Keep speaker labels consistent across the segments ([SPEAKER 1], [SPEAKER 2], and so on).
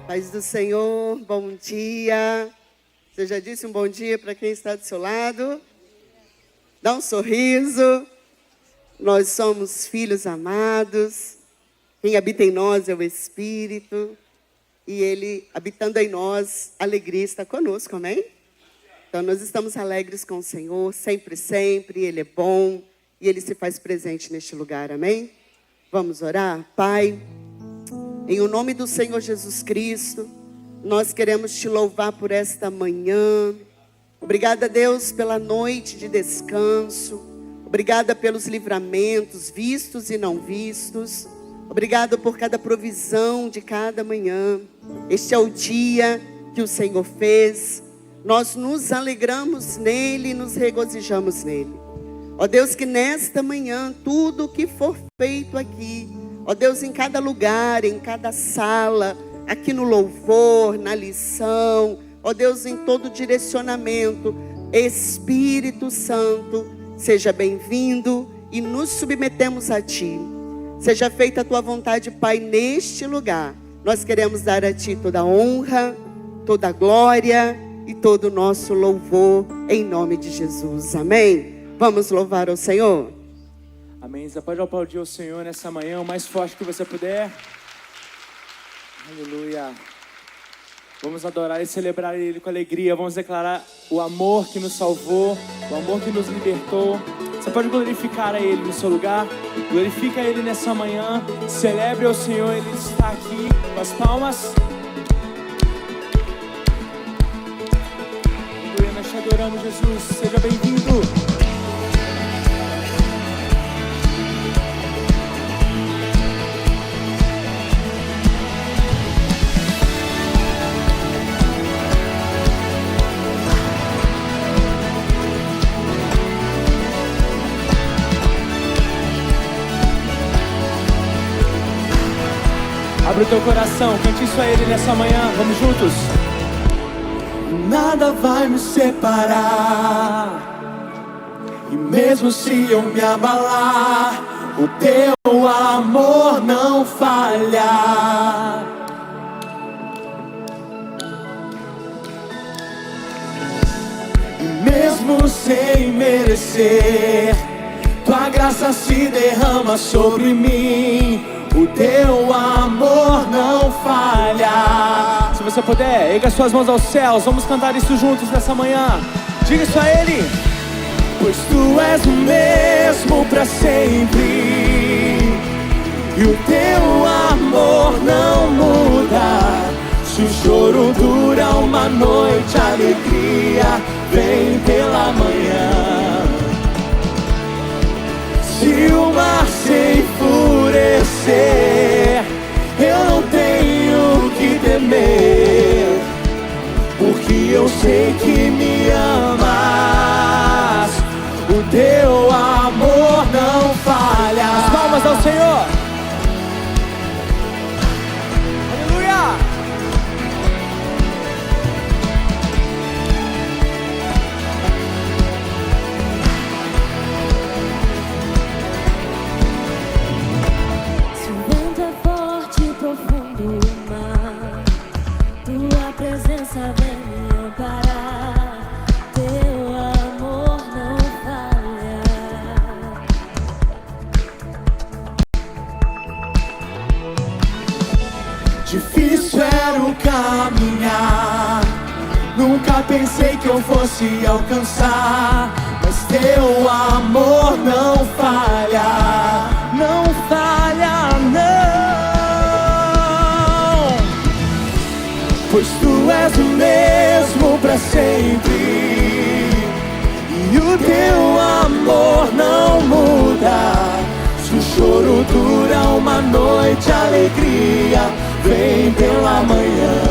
[SPEAKER 1] Paz do Senhor, bom dia. Você já disse um bom dia para quem está do seu lado? Dá um sorriso. Nós somos filhos amados. Quem habita em nós é o Espírito. E Ele, habitando em nós, a alegria está conosco, amém? Então nós estamos alegres com o Senhor, sempre, sempre. Ele é bom e Ele se faz presente neste lugar, amém? Vamos orar? Pai, em o nome do Senhor Jesus Cristo, nós queremos te louvar por esta manhã. Obrigada, Deus, pela noite de descanso. Obrigada pelos livramentos, vistos e não vistos. Obrigada por cada provisão de cada manhã. Este é o dia que o Senhor fez. Nós nos alegramos nele e nos regozijamos nele. Ó Deus, que nesta manhã, tudo o que for feito aqui, ó Deus, em cada lugar, em cada sala, aqui no louvor, na lição, ó Deus, em todo direcionamento, Espírito Santo, seja bem-vindo e nos submetemos a Ti. Seja feita a Tua vontade, Pai, neste lugar. Nós queremos dar a Ti toda a honra, toda a glória e todo o nosso louvor, em nome de Jesus. Amém? Vamos louvar ao Senhor?
[SPEAKER 2] Amém. Você pode aplaudir o Senhor nessa manhã, o mais forte que você puder. Aleluia. Vamos adorar e celebrar Ele com alegria. Vamos declarar o amor que nos salvou, o amor que nos libertou. Você pode glorificar a Ele no seu lugar. Glorifica Ele nessa manhã. Celebre ao Senhor, Ele está aqui com as palmas. Aleluia, nós te adoramos, Jesus. Seja bem-vindo. Abre o teu coração, cante isso a Ele nessa manhã, vamos juntos.
[SPEAKER 3] Nada vai me separar, e mesmo se eu me abalar, o teu amor não falha. E mesmo sem merecer, tua graça se derrama sobre mim. O teu amor não falha.
[SPEAKER 2] Se você puder, erga suas mãos aos céus. Vamos cantar isso juntos nessa manhã. Diga isso a Ele.
[SPEAKER 3] Pois tu és o mesmo pra sempre, e o teu amor não muda. Se o choro dura uma noite, a alegria vem pela manhã. Se o mar se enfurecer, eu não tenho que temer, porque eu sei que me amas. O teu amor não falha.
[SPEAKER 2] As palmas ao Senhor. Aleluia.
[SPEAKER 4] Vem me amparar, teu amor não falha.
[SPEAKER 3] Difícil era o caminhar, nunca pensei que eu fosse alcançar, mas teu amor não falha, não falha, não. Pois tu és o mesmo pra sempre, e o teu amor não muda. Se o choro dura uma noite, a alegria vem pela manhã.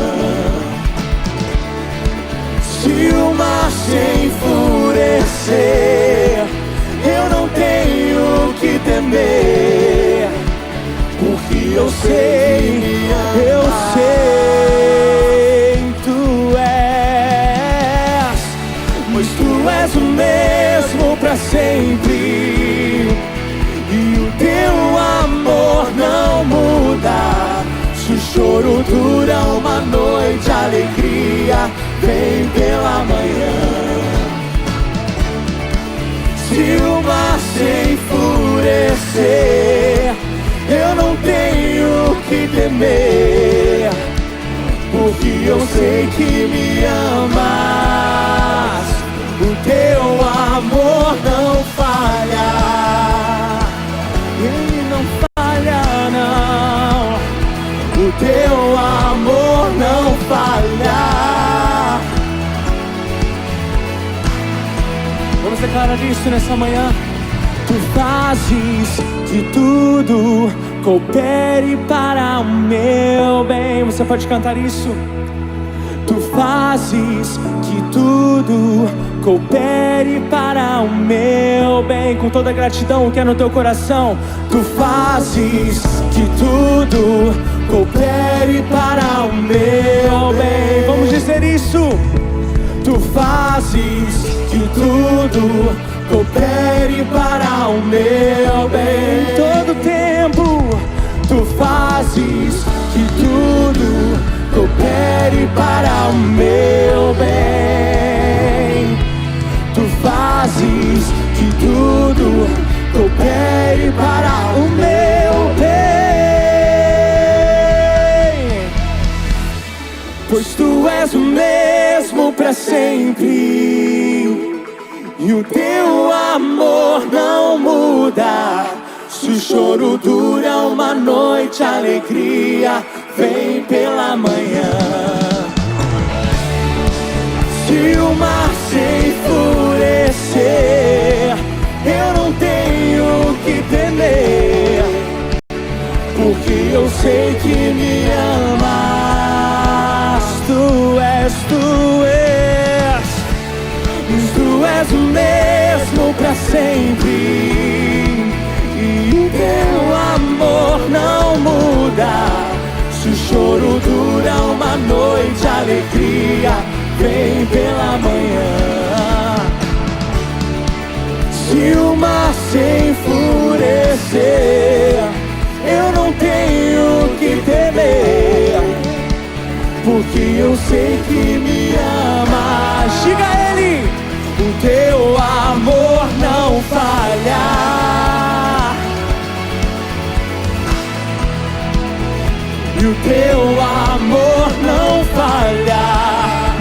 [SPEAKER 3] Se o mar se enfurecer, eu não tenho que temer, porque eu sei, eu sei, tu és. Pois tu és o mesmo pra sempre, e o teu amor não muda. Se o choro dura uma temer, porque eu sei que me amas. O teu amor não falha, ele não falha não. O teu amor não falha.
[SPEAKER 2] Vamos declarar isso nessa manhã.
[SPEAKER 3] Tu fazes que tudo coopere para o meu bem.
[SPEAKER 2] Você pode cantar isso?
[SPEAKER 3] Tu fazes que tudo coopere para o meu bem. Com toda a gratidão que é no teu coração. Tu fazes que tudo coopere para o meu bem. Vamos dizer isso. Tu fazes que tudo coopere para o meu bem. Todo tempo tu fazes que tudo coopere para o meu bem. Tu fazes que tudo coopere para o meu bem. Pois tu és o mesmo para sempre, e o teu amor não muda. Se o choro dura uma noite, a alegria vem pela manhã. Se o mar se enfurecer, eu não tenho que temer, porque eu sei que me amas. Tu és o mesmo pra sempre, e o teu amor não muda. Se o choro dura uma noite, a alegria vem pela manhã. Se o mar se enfurecer, eu não tenho que temer, porque eu sei que me ama. Diga a ele: o teu amor não falha. E o teu amor não falha.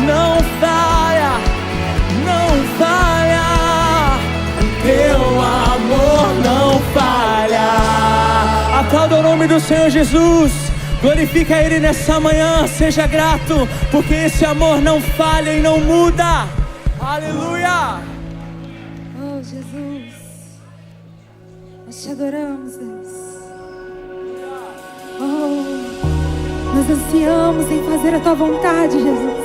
[SPEAKER 3] Não falha, não falha. O teu amor não falha. Aplauda o nome do Senhor Jesus. Glorifica Ele nessa manhã. Seja grato, porque esse amor não falha e não muda. Aleluia!
[SPEAKER 5] Oh, Jesus, nós te adoramos, Deus. Oh, nós ansiamos em fazer a Tua vontade, Jesus.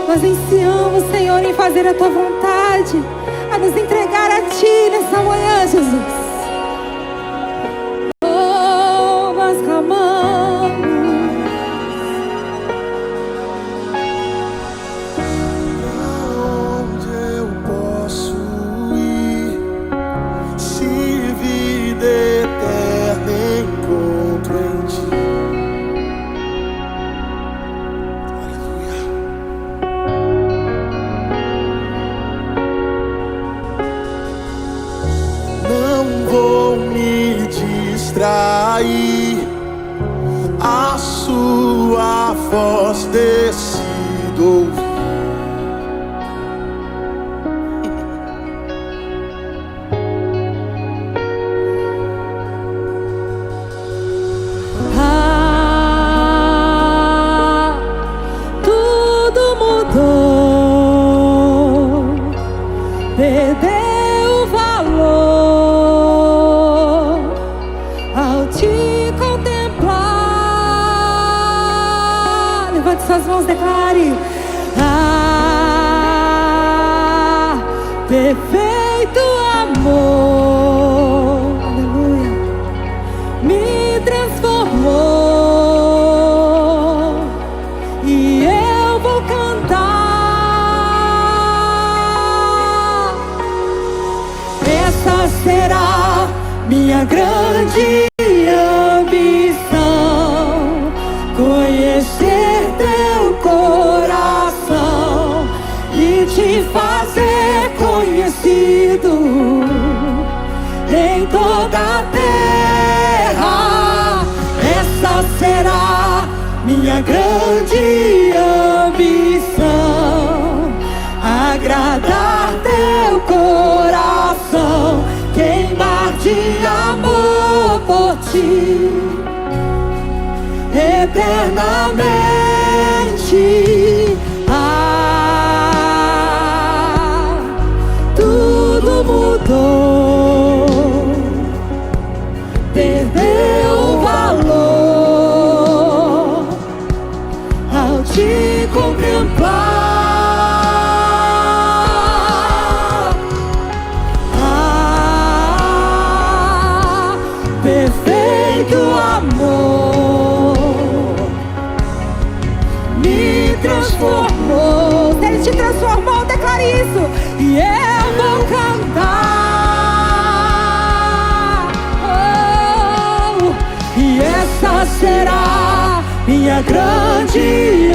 [SPEAKER 5] Nós ansiamos, Senhor, em fazer a Tua vontade, a nos entregar a Ti nessa manhã, Jesus. Oh, nós clamamos.
[SPEAKER 3] A sua voz decido ouvir.
[SPEAKER 5] Tudo mudou, perdeu o valor ao te contemplar. Levante suas mãos, declare: perfeito amor, aleluia, me transformou, e eu vou cantar. Essa será minha grande ambição, conhecer teu coração e te fazer conhecido em toda a terra. Essa
[SPEAKER 3] minha grande ambição, agradar teu coração, queimar de amor por ti, eternamente. Tudo mudou, perdeu valor ao te contemplar. Perfeito amor me transformou.
[SPEAKER 5] Se Ele te transformou, declare isso.
[SPEAKER 3] E eu vou cantar, e essa será minha grande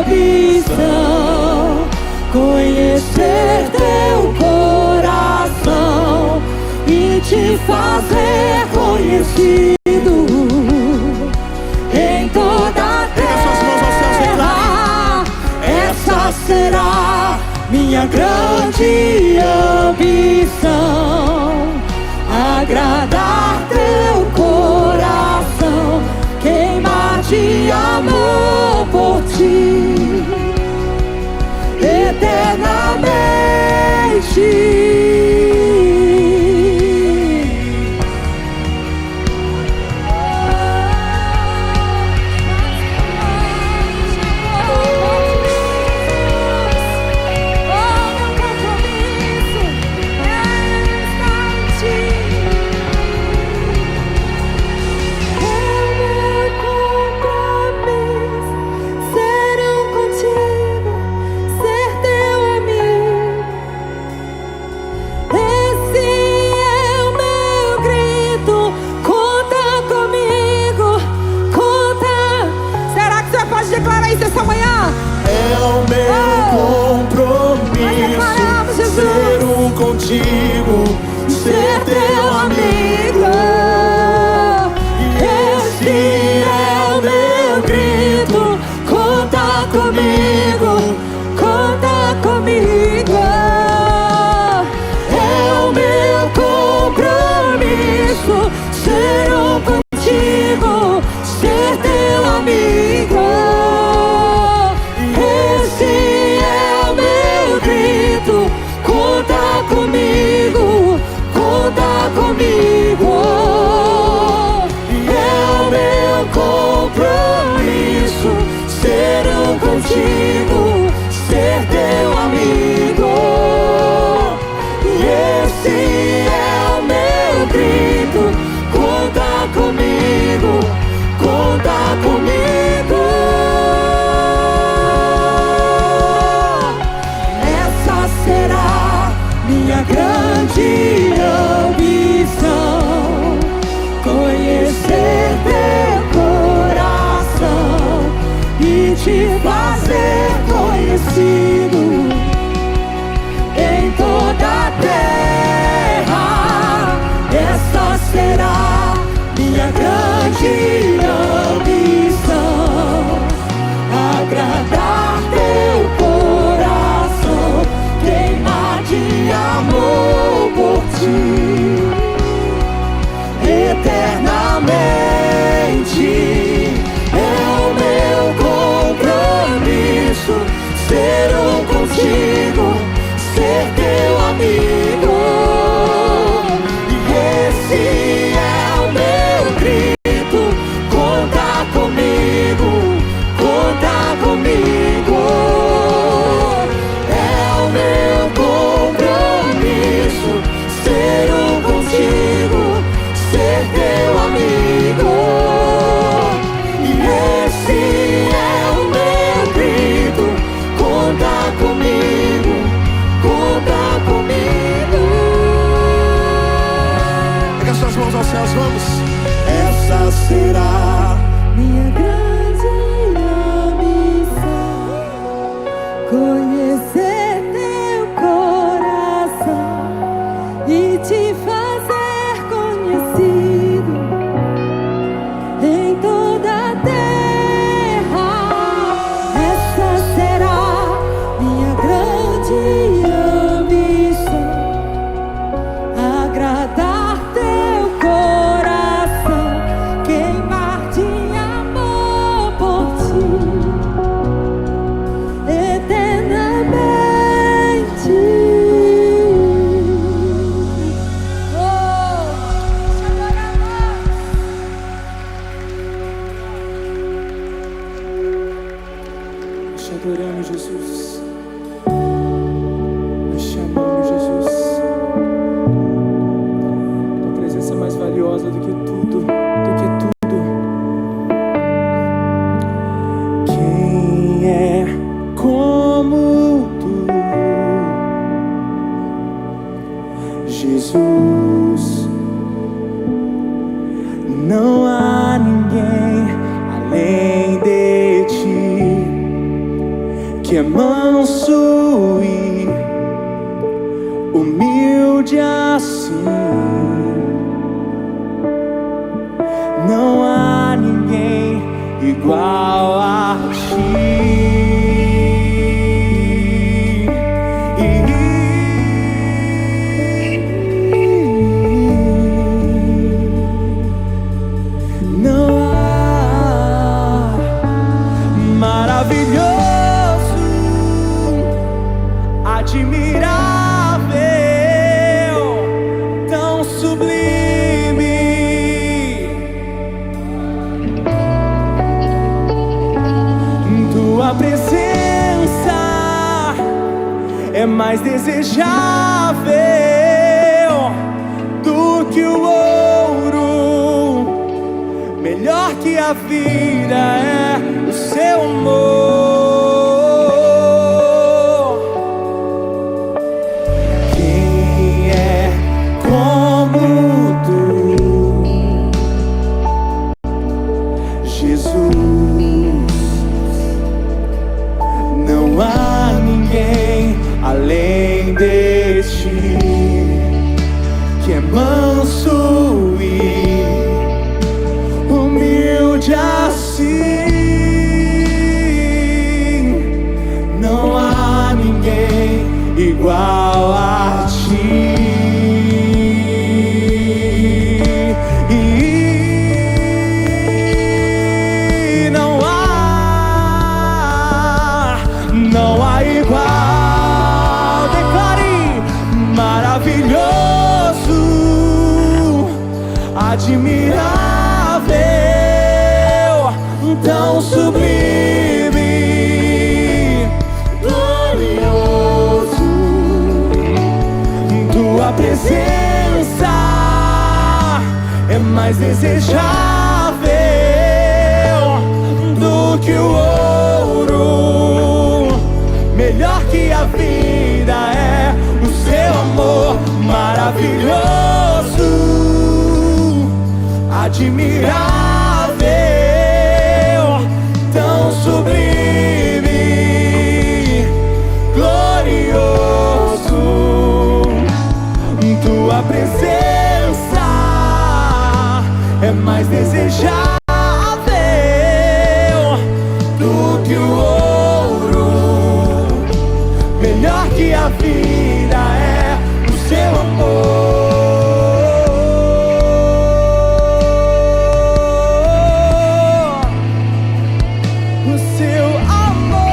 [SPEAKER 3] ambição, conhecer teu coração e te fazer conhecido em toda a terra. Essa será minha grande ambição, agradar teu coração, queimar de amor por ti, eternamente.
[SPEAKER 5] Declara isso essa manhã.
[SPEAKER 3] É o meu compromisso ser contigo, ser teu amigo. Esse é o meu grito, conta comigo, conta comigo. É o meu compromisso ser contigo, ser teu amigo. Comigo, conta comigo. É o meu compromisso ser contigo, ser teu amigo. Esse é o meu grito, conta comigo, conta comigo. Essa será minha grande ambição, conhecer teu coração e te fazer conhecido em toda a terra. Essa será minha grande ambição, agradar teu coração, queimar de amor por ti, eternamente. É o meu compromisso ser contigo, ser teu amigo. E esse é o meu grito, conta comigo, conta comigo. É o meu compromisso ser contigo, ser teu amigo. E esse é o meu grito, conta comigo.
[SPEAKER 2] Nós te adoramos, Jesus. Nós te amamos, Jesus. Tua presença é mais valiosa do que tudo, do que tudo. Quem é como tu, Jesus? Não há ninguém além de ti, que é manso e humilde assim. Não há ninguém igual a ti. É mais desejável do que o ouro, melhor que a vida é o seu amor. Quem é como tu, Jesus? Não há ninguém além de ti, que é manso e humilde assim. Não há ninguém igual a ti. Não há igual. Maravilhoso, admirável, tão sublime, glorioso. Tua presença é mais desejável do que o ouro, melhor que a vida é o seu amor. Maravilhoso, admirável, tão sublime, glorioso. Tua presença é mais desejável do que o ouro, melhor que a vida é o seu amor. O seu amor,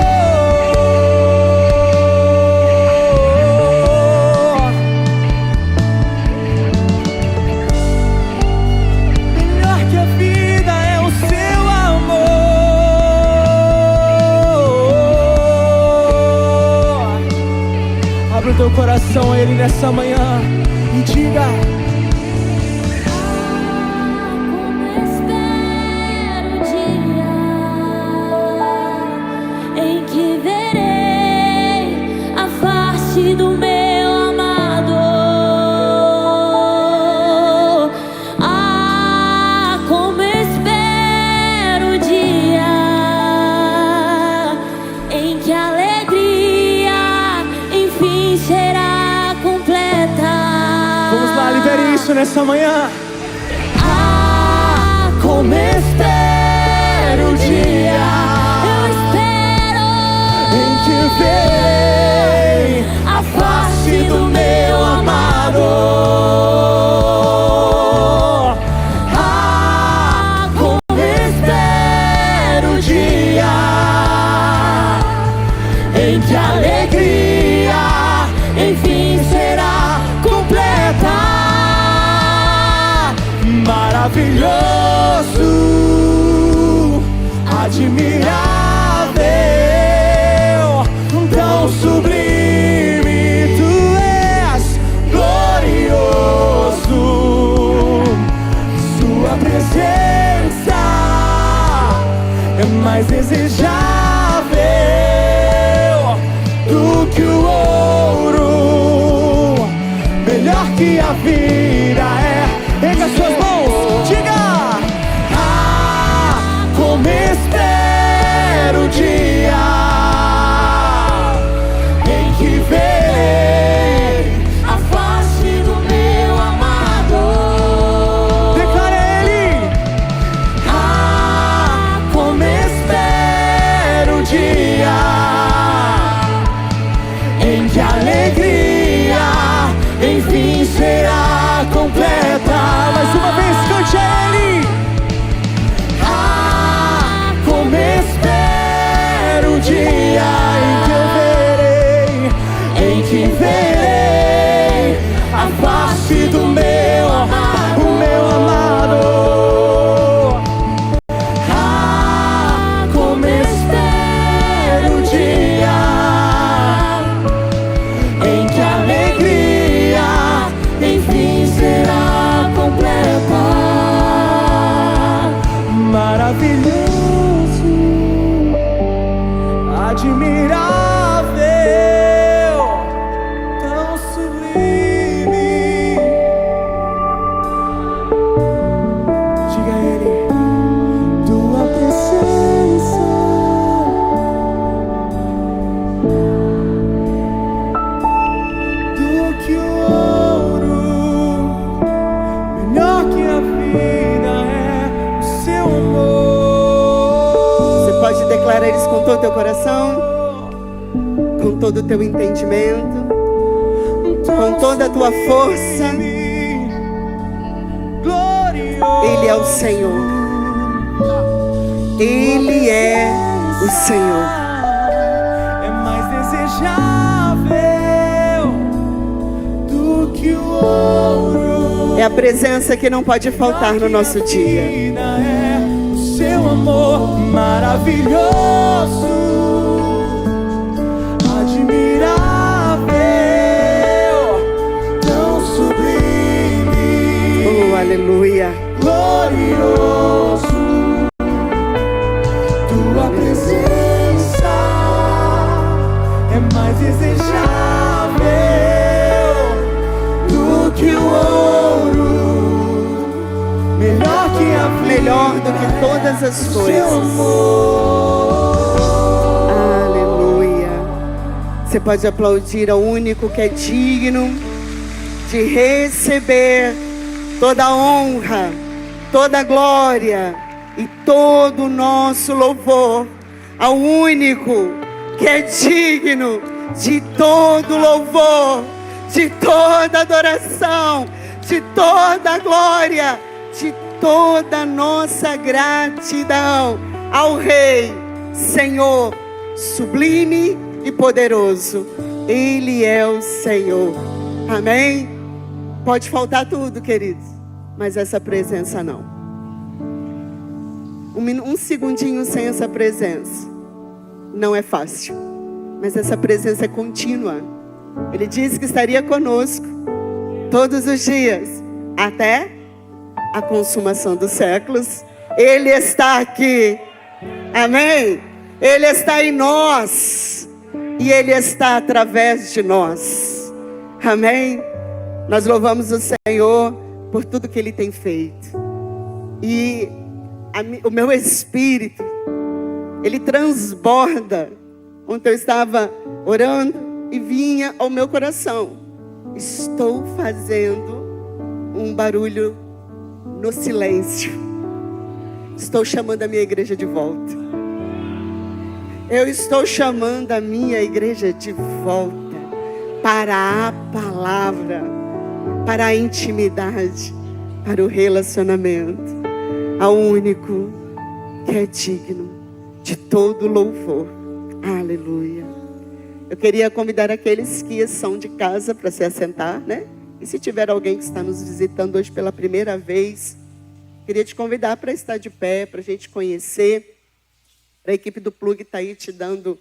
[SPEAKER 2] melhor que a vida é o seu amor. Abre o teu coração a Ele nessa manhã e diga:
[SPEAKER 4] Como espero o dia em que verei a face do meu amado. Ah, como espero o dia em que a alegria enfim será completa.
[SPEAKER 2] vamos lá, libere isso nessa manhã.
[SPEAKER 4] Ah, como espero o dia, eu espero
[SPEAKER 3] em que verei a face do meu amado. Ah, como espero o dia em que a alegria enfim será completa. Maravilhoso, admirável, é mais desejável do que o ouro, melhor que a vida é. Erga suas mãos, diga! Ah, como espero o dia em que verei
[SPEAKER 4] a face do meu amado.
[SPEAKER 3] Declara ele!
[SPEAKER 4] Ah,
[SPEAKER 3] Como espero o dia em que a alegria enfim será completa. Mais uma vez, cante a ele! Ah, como espero o dia em que verei a face do meu amado. Ah, como espero o dia em que a alegria enfim será completa. Maravilhoso, admirável, tão sublime. Diga a ele: tua presença do que o ouro, melhor que a vida é o seu amor.
[SPEAKER 1] Você pode declarar isso com todo o teu coração, com todo o teu entendimento, com toda a tua força. Ele é o Senhor. Ele é o Senhor.
[SPEAKER 3] É mais desejável do que o ouro.
[SPEAKER 1] É a presença que não pode faltar no nosso dia.
[SPEAKER 3] É o seu amor maravilhoso, admirável, tão sublime,
[SPEAKER 1] Oh, aleluia.
[SPEAKER 3] glorioso. Tua presença é mais desejável do que o ouro, melhor que a vida,
[SPEAKER 1] Melhor do que todas as
[SPEAKER 3] seu
[SPEAKER 1] coisas.
[SPEAKER 3] amor.
[SPEAKER 1] Aleluia. Você pode aplaudir ao único que é digno de receber toda a honra, toda a glória e todo o nosso louvor. Ao único que é digno de todo louvor, de toda adoração, de toda glória, de toda nossa gratidão ao Rei, Senhor, sublime e poderoso. Ele é o Senhor. Amém? Pode faltar tudo, queridos, mas essa presença não. Um segundinho sem essa presença não é fácil, mas essa presença é contínua. Ele disse que estaria conosco todos os dias, até a consumação dos séculos. Ele está aqui, amém? Ele está em nós e Ele está através de nós, amém? Nós louvamos o Senhor por tudo que Ele tem feito. E o meu espírito, ele transborda. Ontem eu estava orando e vinha ao meu coração: estou fazendo um barulho no silêncio. Estou chamando a minha igreja de volta. Eu estou chamando a minha igreja de volta para a palavra, para a intimidade, para o relacionamento, ao único que é digno de todo louvor. Aleluia. Eu queria convidar aqueles que são de casa para se assentar, né? E se tiver alguém que está nos visitando hoje pela primeira vez, queria te convidar para estar de pé, para a gente conhecer. A equipe do Plug está aí te dando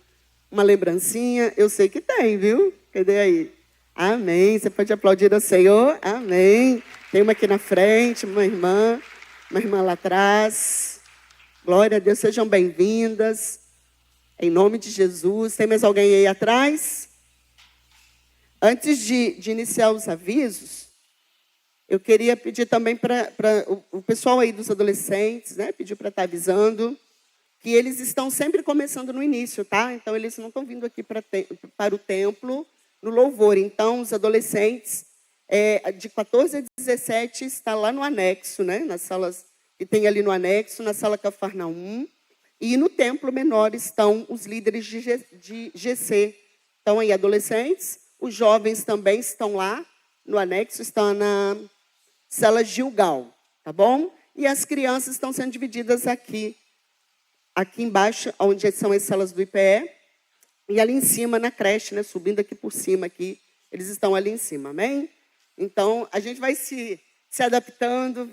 [SPEAKER 1] uma lembrancinha. Eu sei que tem, viu? Cadê aí? Amém. Você pode aplaudir ao Senhor? Amém. Tem uma aqui na frente, uma irmã lá atrás. Glória a Deus, sejam bem-vindas. Em nome de Jesus. Tem mais alguém aí atrás? Antes de iniciar os avisos, eu queria pedir também para o pessoal aí dos adolescentes, né? Pedir para estar avisando que eles estão sempre começando no início, tá? Então, eles não estão vindo aqui para o templo no louvor. Então, os adolescentes de 14 a 17 está lá no anexo, né? Nas salas que tem ali no anexo, na sala Cafarnaum. E no templo menor estão os líderes de GC. Então, aí, adolescentes, os jovens também estão lá no anexo, estão na sala Gilgal, tá bom? E as crianças estão sendo divididas aqui embaixo, onde são as salas do IPE, e ali em cima na creche, né? Subindo aqui por cima, aqui, eles estão ali em cima, amém? Então, a gente vai se adaptando,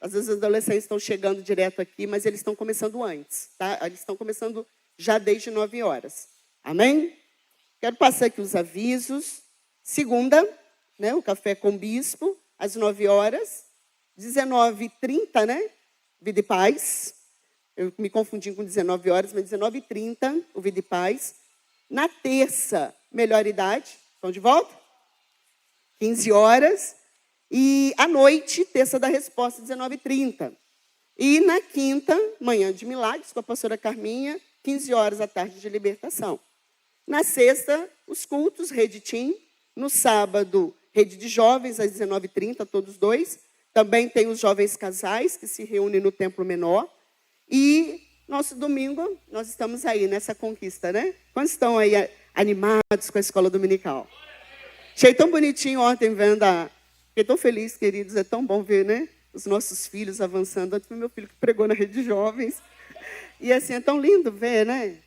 [SPEAKER 1] às vezes os adolescentes estão chegando direto aqui, mas eles estão começando antes, tá? Eles estão começando já desde 9 horas, amém? Quero passar aqui os avisos. Segunda, né? O café com o bispo, às 9 horas, 19h30, né? Vida e Paz. Eu me confundi com 19 horas, mas 19h30, o Vida e Paz. Na terça, Melhor Idade. Estão de volta? 15 horas. E à noite, Terça da Resposta, 19h30. E na quinta, Manhã de Milagres, com a pastora Carminha, 15 horas à tarde de libertação. Na sexta, os cultos, Rede Team. No sábado, Rede de Jovens, às 19h30, todos dois. Também tem os jovens casais, que se reúnem no templo menor. E nosso domingo, nós estamos aí nessa conquista, né? Quantos estão aí animados com a escola dominical? Achei tão bonitinho ontem vendo Fiquei tão feliz, queridos. É tão bom ver, né? Os nossos filhos avançando. Antes foi meu filho que pregou na Rede de Jovens. E assim, é tão lindo ver, né?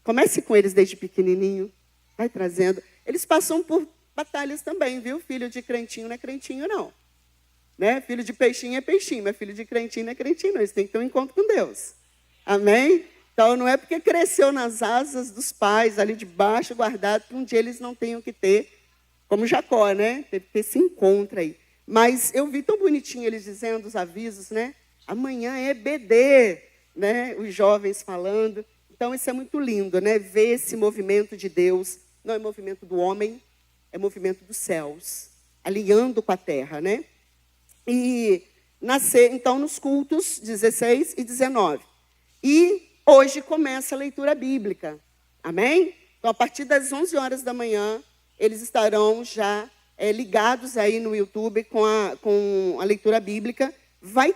[SPEAKER 1] Comece com eles desde pequenininho. Vai trazendo. Eles passam por batalhas também, viu? Filho de crentinho não é crentinho, não. Né? Filho de peixinho é peixinho, mas filho de crentinho não é crentinho, não. Eles têm que ter um encontro com Deus. Amém? Então, não é porque cresceu nas asas dos pais, ali de baixo, guardado, que um dia eles não tenham que ter, como Jacó, né? Teve que ter esse encontro aí. Mas eu vi tão bonitinho eles dizendo os avisos, né? Amanhã é BD, né? Os jovens falando. Então, isso é muito lindo, né? Ver esse movimento de Deus. Não é movimento do homem, é movimento dos céus, alinhando com a terra, né? E então, nos cultos 16 e 19. E hoje começa a leitura bíblica. Amém? Então, a partir das 11 horas da manhã, eles estarão já ligados aí no YouTube com a leitura bíblica. Vai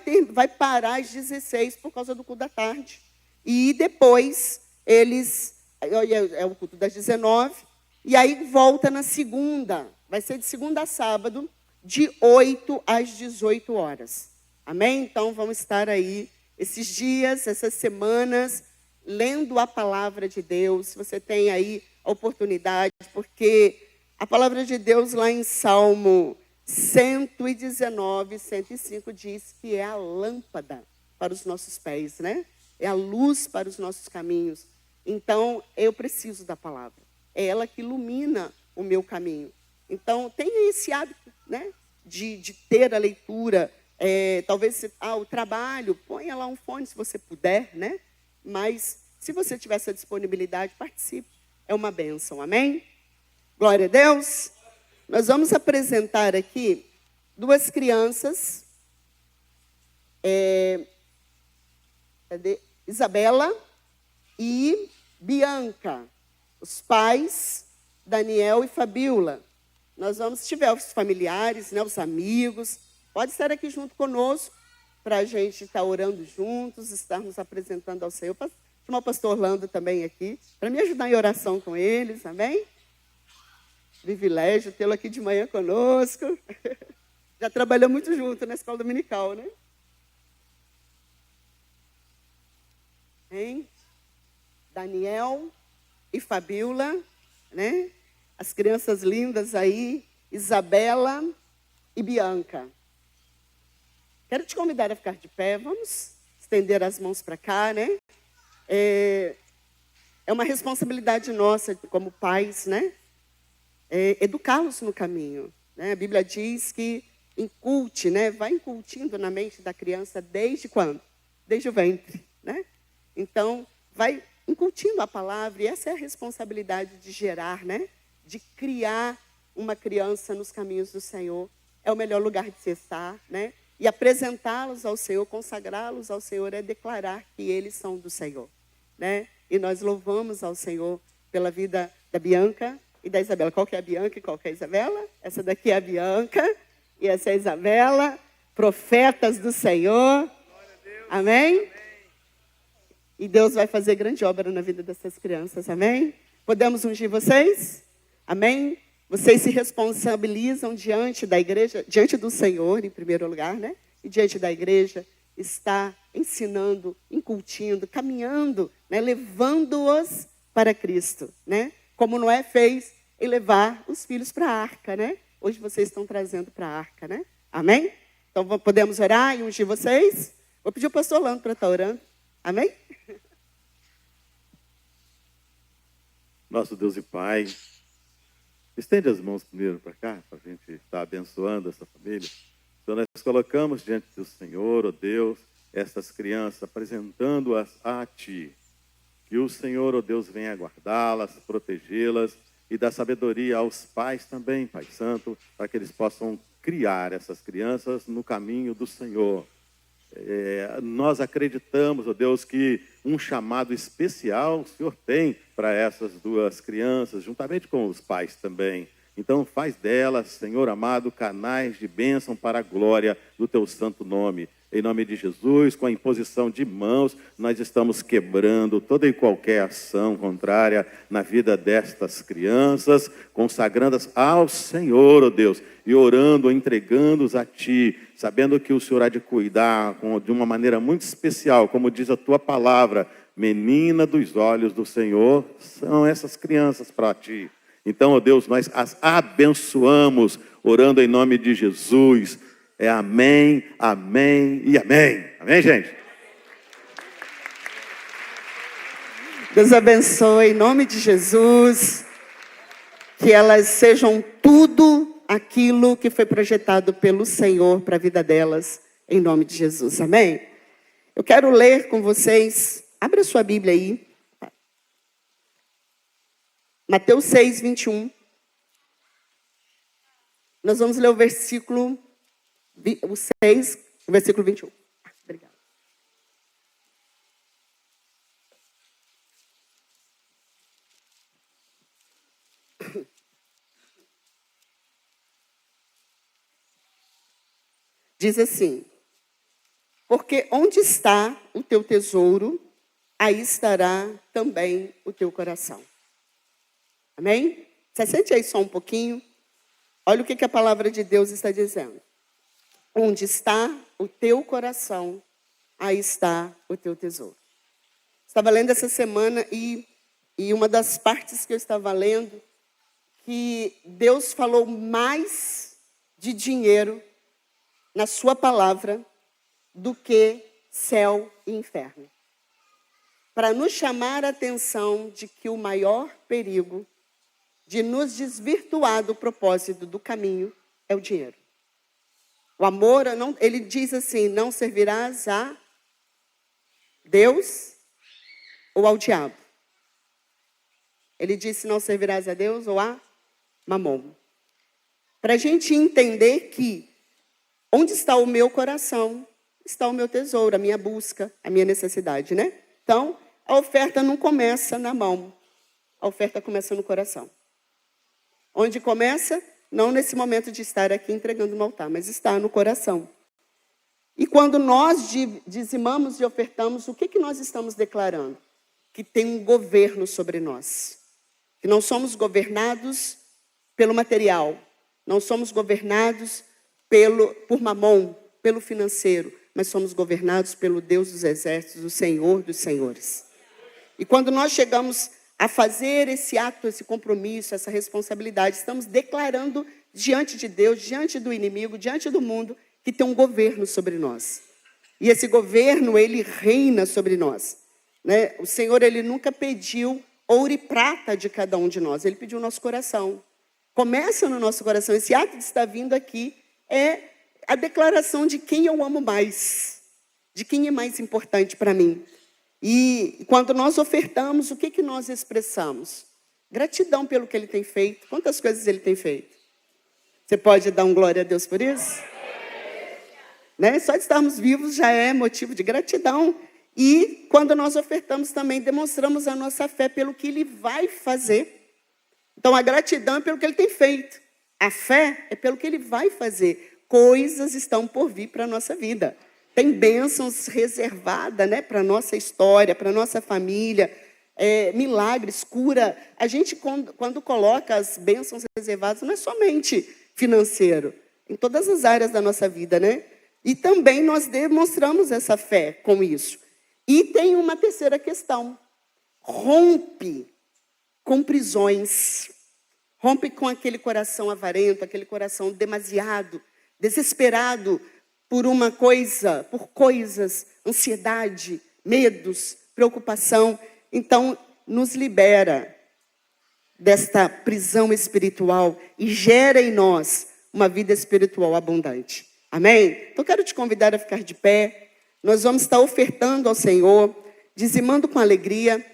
[SPEAKER 1] parar às 16 por causa do culto da tarde. E depois, é o culto das 19. E aí volta na segunda. Vai ser de segunda a sábado, de 8 às 18 horas. Amém? Então, vamos estar aí esses dias, essas semanas, lendo a palavra de Deus. Se você tem aí a oportunidade, porque a palavra de Deus lá em Salmo 119, 105 diz que é a lâmpada para os nossos pés, né? É a luz para os nossos caminhos. Então, eu preciso da palavra. É ela que ilumina o meu caminho. Então, tenha esse hábito, né? De ter a leitura. Talvez o trabalho, ponha lá um fone se você puder, né? Mas, se você tiver essa disponibilidade, participe. É uma bênção, amém? Glória a Deus. Nós vamos apresentar aqui 2 crianças. Isabela e Bianca. Os pais, Daniel e Fabiola. Nós vamos, se tiver os familiares, né, os amigos, pode estar aqui junto conosco, para a gente estar orando juntos, estarmos apresentando ao Senhor. Chamar o pastor Orlando também aqui, para me ajudar em oração com eles, amém? Privilégio tê-lo aqui de manhã conosco. Já trabalhou muito junto na escola dominical, né? Hein? Daniel e Fabiola, né? As crianças lindas aí, Isabela e Bianca. Quero te convidar a ficar de pé, vamos estender as mãos para cá, né? É uma responsabilidade nossa como pais, né? Educá-los no caminho, né? A Bíblia diz que inculte, né? Vai incutindo na mente da criança desde quando? Desde o ventre, né? Então, vai incutindo a palavra, e essa é a responsabilidade de gerar, né? De criar uma criança nos caminhos do Senhor. É o melhor lugar de se estar, né? E apresentá-los ao Senhor, consagrá-los ao Senhor, é declarar que eles são do Senhor, né? E nós louvamos ao Senhor pela vida da Bianca e da Isabela. Qual que é a Bianca e qual que é a Isabela? Essa daqui é a Bianca e essa é a Isabela, profetas do Senhor. Amém? E Deus vai fazer grande obra na vida dessas crianças, amém? Podemos ungir vocês? Amém? Vocês se responsabilizam diante da igreja, diante do Senhor, em primeiro lugar, né? E diante da igreja, está ensinando, incutindo, caminhando, né? Levando-os para Cristo, né? Como Noé fez em levar os filhos para a arca, né? Hoje vocês estão trazendo para a arca, né? Amém? Então podemos orar e ungir vocês? Vou pedir o pastor Orlando para estar orando. Amém?
[SPEAKER 6] Nosso Deus e Pai, estende as mãos primeiro para cá, para a gente estar abençoando essa família. Então nós colocamos diante do Senhor, ó Deus, essas crianças, apresentando-as a Ti. Que o Senhor, ó Deus, venha guardá-las, protegê-las e dar sabedoria aos pais também, Pai Santo, para que eles possam criar essas crianças no caminho do Senhor. Nós acreditamos, ó Deus, que um chamado especial o Senhor tem para essas duas crianças, juntamente com os pais também. Então faz delas, Senhor amado, canais de bênção para a glória do Teu santo nome. Em nome de Jesus, com a imposição de mãos, nós estamos quebrando toda e qualquer ação contrária na vida destas crianças, consagrando-as ao Senhor, ó Deus, e orando, entregando-os a Ti, sabendo que o Senhor há de cuidar de uma maneira muito especial, como diz a Tua palavra, menina dos olhos do Senhor, são essas crianças para Ti. Então, ó Deus, nós as abençoamos, orando em nome de Jesus. É amém, amém e amém. Amém, gente?
[SPEAKER 1] Deus abençoe em nome de Jesus. Que elas sejam tudo aquilo que foi projetado pelo Senhor para a vida delas, em nome de Jesus. Amém? Eu quero ler com vocês, abra sua Bíblia aí. Mateus 6, 21. Nós vamos ler o versículo 6, o versículo 21. Obrigada. Diz assim: porque onde está o teu tesouro, aí estará também o teu coração. Amém? Você sente aí só um pouquinho? Olha o que a palavra de Deus está dizendo. Onde está o teu coração, aí está o teu tesouro. Estava lendo essa semana e uma das partes que eu estava lendo, que Deus falou mais de dinheiro na sua palavra do que céu e inferno. Para nos chamar a atenção de que o maior perigo de nos desvirtuar do propósito do caminho é o dinheiro. O amor, ele diz assim, não servirás a Deus ou ao diabo. Ele disse, não servirás a Deus ou a Mamon. Para a gente entender que onde está o meu coração, está o meu tesouro, a minha busca, a minha necessidade, né? Então, a oferta não começa na mão, a oferta começa no coração. Onde começa? Não nesse momento de estar aqui entregando no altar, mas está no coração. E quando nós dizimamos e ofertamos, o que nós estamos declarando? Que tem um governo sobre nós. Que não somos governados pelo material. Não somos governados por mamon, pelo financeiro. Mas somos governados pelo Deus dos exércitos, o Senhor dos senhores. E quando nós chegamos a fazer esse ato, esse compromisso, essa responsabilidade, estamos declarando diante de Deus, diante do inimigo, diante do mundo, que tem um governo sobre nós. E esse governo, ele reina sobre nós. Né? O Senhor, ele nunca pediu ouro e prata de cada um de nós, ele pediu o nosso coração. Começa no nosso coração. Esse ato que está vindo aqui é a declaração de quem eu amo mais, de quem é mais importante para mim. E quando nós ofertamos, o que nós expressamos? Gratidão pelo que Ele tem feito. Quantas coisas Ele tem feito? Você pode dar um glória a Deus por isso? Né? Só de estarmos vivos já é motivo de gratidão. E quando nós ofertamos também, demonstramos a nossa fé pelo que Ele vai fazer. Então, a gratidão é pelo que Ele tem feito. A fé é pelo que Ele vai fazer. Coisas estão por vir para a nossa vida. Tem bênçãos reservadas, né, para a nossa história, para a nossa família. Milagres, cura. A gente, quando coloca as bênçãos reservadas, não é somente financeiro. Em todas as áreas da nossa vida, né? E também nós demonstramos essa fé com isso. E tem uma terceira questão. Rompe com prisões. Rompe com aquele coração avarento, aquele coração demasiado, desesperado por uma coisa, por coisas, ansiedade, medos, preocupação. Então, nos libera desta prisão espiritual e gera em nós uma vida espiritual abundante. Amém? Então, quero te convidar a ficar de pé. Nós vamos estar ofertando ao Senhor, dizimando com alegria.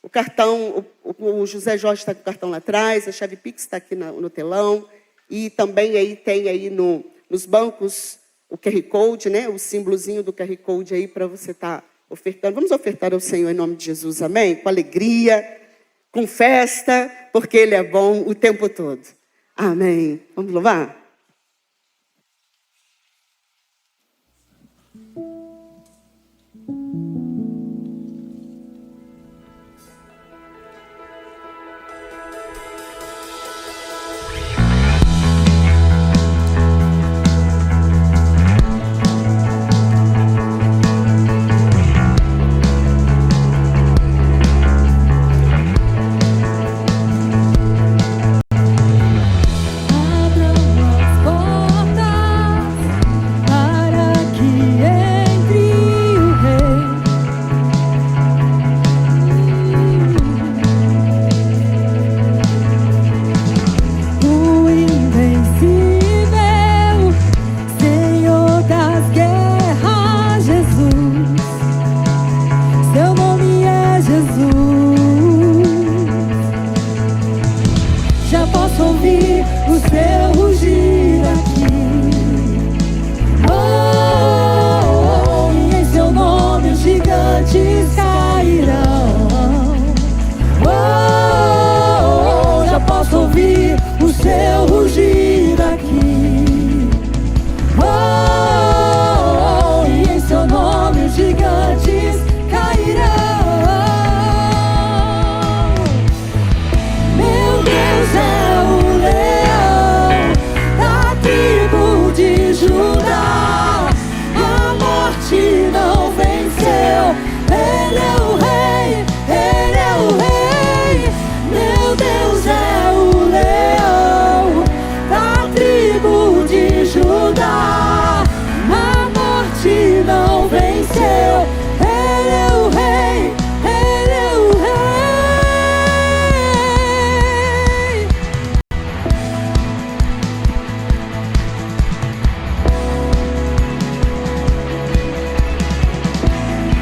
[SPEAKER 1] O cartão, o José Jorge está com o cartão lá atrás, a chave Pix está aqui no telão. E também aí tem aí nos bancos o QR Code, né? O símbolozinho do QR Code aí para você estar ofertando. Vamos ofertar ao Senhor em nome de Jesus, amém? Com alegria, com festa, porque Ele é bom o tempo todo. Amém. Vamos louvar?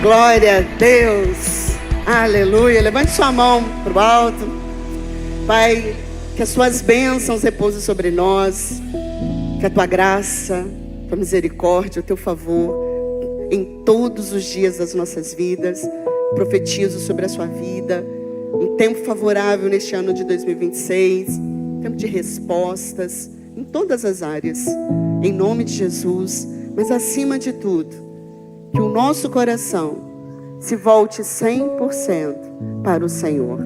[SPEAKER 1] Glória a Deus, aleluia. Levante sua mão para o alto. Pai, que as suas bênçãos repousem sobre nós, que a tua graça, a tua misericórdia, o teu favor em todos os dias das nossas vidas. Profetizo sobre a sua vida um tempo favorável neste ano de 2026, um tempo de respostas em todas as áreas, em nome de Jesus. Mas acima de tudo, que o nosso coração se volte 100% para o Senhor,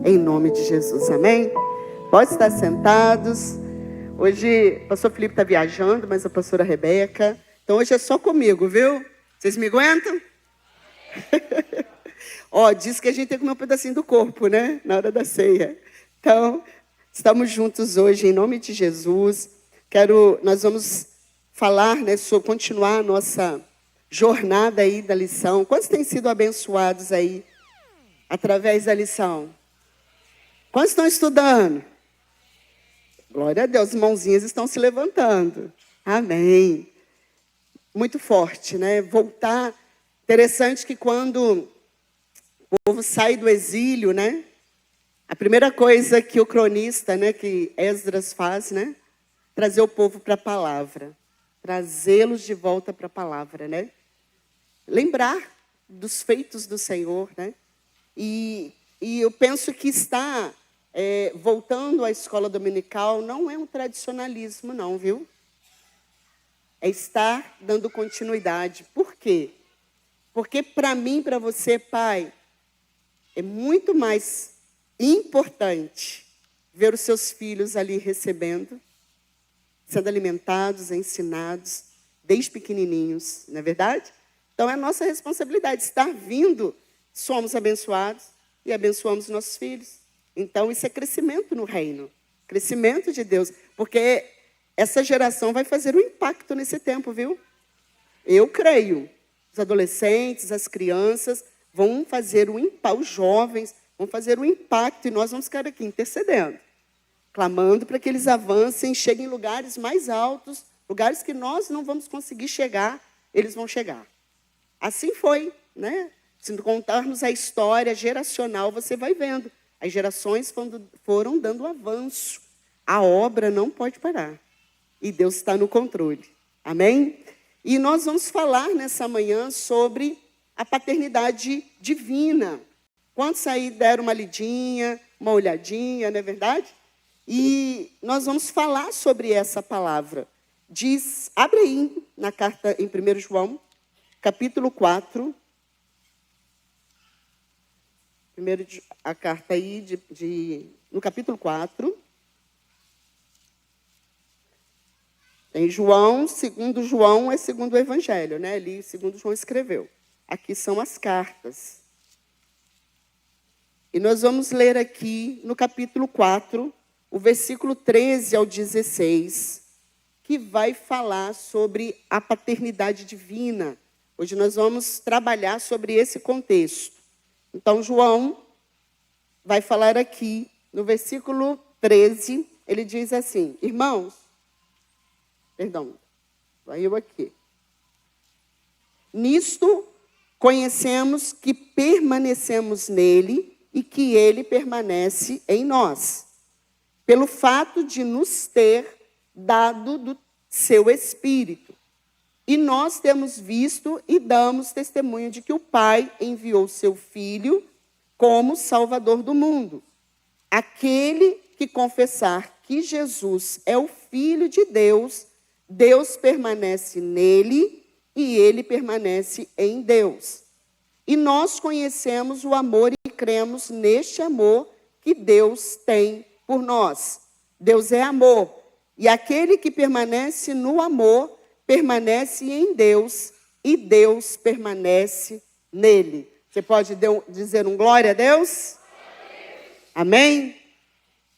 [SPEAKER 1] em nome de Jesus, amém? Pode estar sentados. Hoje o pastor Felipe está viajando, mas a pastora Rebeca. Então hoje é só comigo, viu? Vocês me aguentam? Diz que a gente tem que comer um pedacinho do corpo, né? Na hora da ceia. Então, estamos juntos hoje, em nome de Jesus. Nós vamos falar, né, sobre continuar a nossa jornada aí da lição. Quantos têm sido abençoados aí através da lição? Quantos estão estudando? Glória a Deus, as mãozinhas estão se levantando. Amém. Muito forte, né? Voltar Interessante que quando o povo sai do exílio, né? A primeira coisa que o cronista, né, que Esdras faz, né? Trazer o povo para a palavra. Trazê-los de volta para a palavra, né? Lembrar dos feitos do Senhor, né? E eu penso que estar voltando à escola dominical não é um tradicionalismo, não, viu? É estar dando continuidade. Por quê? Porque para mim, para você, pai, é muito mais importante ver os seus filhos ali recebendo, sendo alimentados, ensinados, desde pequenininhos, não é verdade? Então, é a nossa responsabilidade estar vindo, somos abençoados e abençoamos nossos filhos. Então, isso é crescimento no reino, crescimento de Deus, porque essa geração vai fazer um impacto nesse tempo, viu? Eu creio. Os adolescentes, as crianças vão fazer um impacto, os jovens vão fazer um impacto e nós vamos ficar aqui intercedendo, clamando para que eles avancem, cheguem em lugares mais altos, lugares que nós não vamos conseguir chegar, eles vão chegar. Assim foi, né? Se contarmos a história geracional, você vai vendo. As gerações foram dando avanço. A obra não pode parar. E Deus está no controle. Amém? E nós vamos falar nessa manhã sobre a paternidade divina. Quantos aí deram uma lidinha, uma olhadinha, não é verdade? E nós vamos falar sobre essa palavra. Diz, abre aí na carta em 1 João, capítulo 4. Primeiro a carta aí no capítulo 4. Tem João, segundo João é segundo o Evangelho, né? Ali, segundo João escreveu. Aqui são as cartas. E nós vamos ler aqui no capítulo 4, o versículo 13 ao 16, que vai falar sobre a paternidade divina. Hoje nós vamos trabalhar sobre esse contexto. Então, João vai falar aqui, no versículo 13, ele diz assim, irmãos, vai eu aqui. Nisto conhecemos que permanecemos nele e que ele permanece em nós, pelo fato de nos ter dado do seu Espírito. E nós temos visto e damos testemunho de que o Pai enviou seu Filho como Salvador do mundo. Aquele que confessar que Jesus é o Filho de Deus, Deus permanece nele e ele permanece em Deus. E nós conhecemos o amor e cremos neste amor que Deus tem por nós. Deus é amor. E aquele que permanece no amor, permanece em Deus e Deus permanece nele. Você pode dizer um glória a Deus? Amém?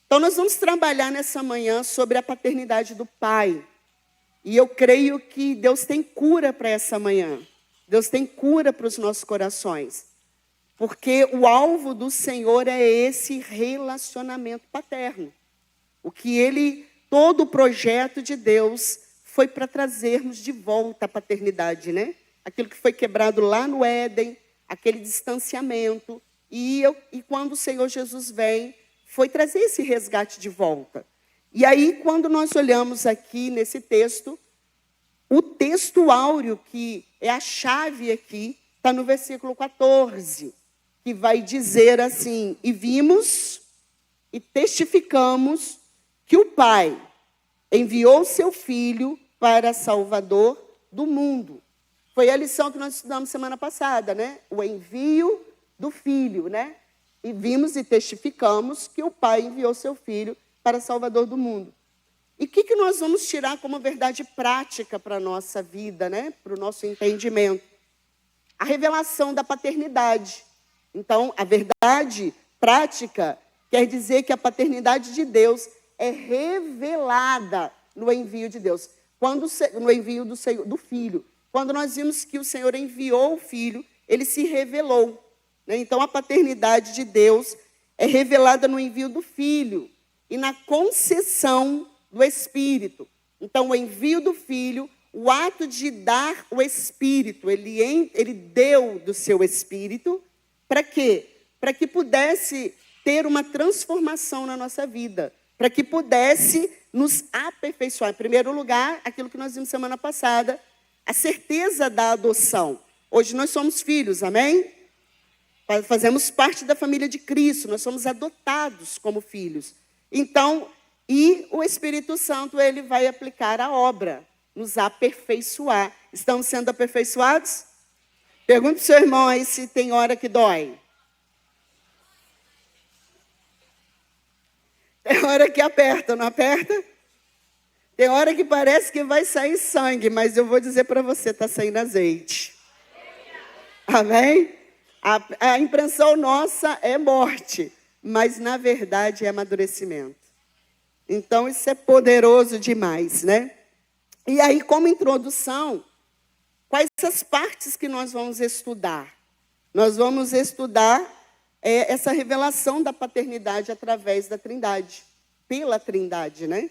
[SPEAKER 1] Então nós vamos trabalhar nessa manhã sobre a paternidade do Pai. E eu creio que Deus tem cura para essa manhã. Deus tem cura para os nossos corações. Porque o alvo do Senhor é esse relacionamento paterno. Todo o projeto de Deus foi para trazermos de volta a paternidade, né? Aquilo que foi quebrado lá no Éden, aquele distanciamento. E quando o Senhor Jesus vem, foi trazer esse resgate de volta. E aí, quando nós olhamos aqui nesse texto, o texto áureo, que é a chave aqui, está no versículo 14, que vai dizer assim, e vimos e testificamos que o Pai enviou seu Filho para Salvador do mundo. Foi a lição que nós estudamos semana passada, né? O envio do Filho, né? E vimos e testificamos que o Pai enviou seu Filho para Salvador do mundo. E o que nós vamos tirar como verdade prática para a nossa vida, né? Para o nosso entendimento? A revelação da paternidade. Então, a verdade prática quer dizer que a paternidade de Deus é revelada no envio de Deus. No envio do Filho. Quando nós vimos que o Senhor enviou o Filho, ele se revelou. Né? Então, a paternidade de Deus é revelada no envio do Filho e na concessão do Espírito. Então, o envio do Filho, o ato de dar o Espírito. Ele deu do seu Espírito para quê? Para que pudesse ter uma transformação na nossa vida, para que pudesse nos aperfeiçoar. Em primeiro lugar, aquilo que nós vimos semana passada, a certeza da adoção. Hoje nós somos filhos, amém? Fazemos parte da família de Cristo, nós somos adotados como filhos. Então, e o Espírito Santo, ele vai aplicar a obra, nos aperfeiçoar. Estamos sendo aperfeiçoados? Pergunte para o seu irmão aí se tem hora que dói. Tem hora que aperta, não aperta? Tem hora que parece que vai sair sangue, mas eu vou dizer para você, está saindo azeite. Amém? A impressão nossa é morte, mas na verdade é amadurecimento. Então isso é poderoso demais, né? E aí, como introdução, quais as partes que nós vamos estudar? Nós vamos estudar essa revelação da paternidade através da Trindade, pela Trindade, né?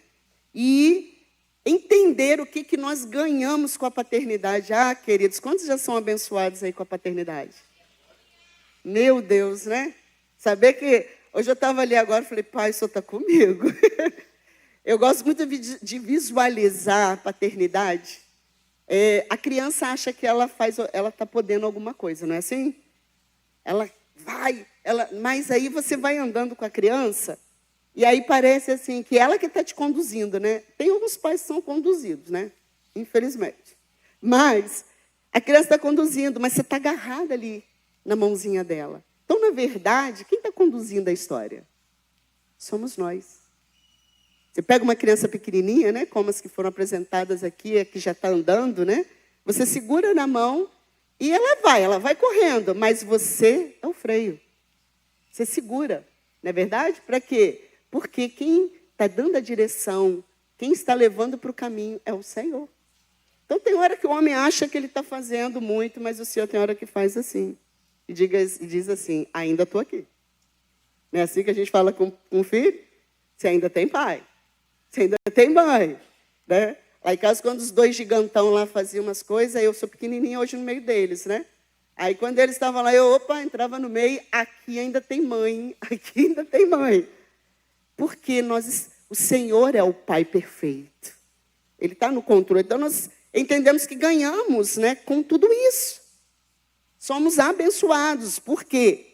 [SPEAKER 1] E entender o que nós ganhamos com a paternidade. Ah, queridos, quantos já são abençoados aí com a paternidade? Meu Deus, né? Saber que... Hoje eu estava ali agora e falei, pai, o senhor está comigo. Eu gosto muito de visualizar a paternidade. A criança acha que ela está podendo alguma coisa, não é assim? Ela vai, mas aí você vai andando com a criança e aí parece assim que ela que está te conduzindo, né? Tem alguns pais que são conduzidos, né? Infelizmente. Mas a criança está conduzindo, mas você está agarrada ali na mãozinha dela. Então, na verdade, quem está conduzindo a história? Somos nós. Você pega uma criança pequenininha, né, como as que foram apresentadas aqui, que já está andando, né? Você segura na mão e ela vai correndo, mas você é o freio. Você segura, não é verdade? Para quê? Porque quem está dando a direção, quem está levando para o caminho é o Senhor. Então, tem hora que o homem acha que ele está fazendo muito, mas o Senhor tem hora que faz assim. E diz assim, ainda estou aqui. Não é assim que a gente fala com um filho? Você ainda tem pai. Você ainda tem mãe. Né? Lá em casa, quando os dois gigantão lá faziam umas coisas, eu sou pequenininha hoje no meio deles, né? Aí, quando eles estavam lá, eu, entrava no meio, aqui ainda tem mãe, aqui ainda tem mãe. Porque o Senhor é o Pai perfeito. Ele está no controle. Então, nós entendemos que ganhamos, né, com tudo isso. Somos abençoados. Por quê?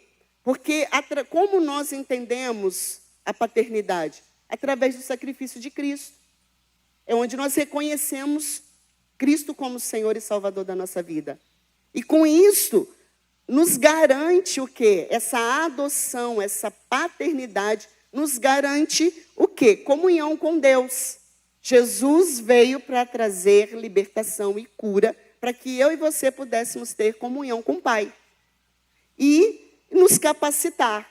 [SPEAKER 1] Porque como nós entendemos a paternidade? Através do sacrifício de Cristo. É onde nós reconhecemos Cristo como Senhor e Salvador da nossa vida. E com isso, nos garante o quê? Essa adoção, essa paternidade, nos garante o quê? Comunhão com Deus. Jesus veio para trazer libertação e cura, para que eu e você pudéssemos ter comunhão com o Pai. E nos capacitar.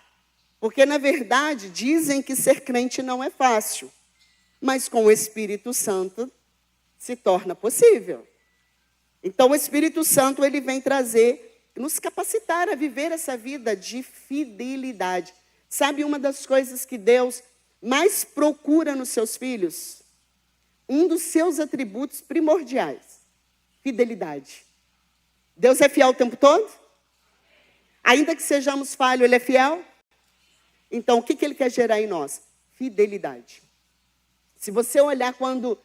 [SPEAKER 1] Porque, na verdade, dizem que ser crente não é fácil. Mas com o Espírito Santo se torna possível. Então, o Espírito Santo, ele vem trazer, nos capacitar a viver essa vida de fidelidade. Sabe uma das coisas que Deus mais procura nos seus filhos? Um dos seus atributos primordiais. Fidelidade. Deus é fiel o tempo todo? Ainda que sejamos falhos, Ele é fiel? Então, o que Ele quer gerar em nós? Fidelidade. Se você olhar quando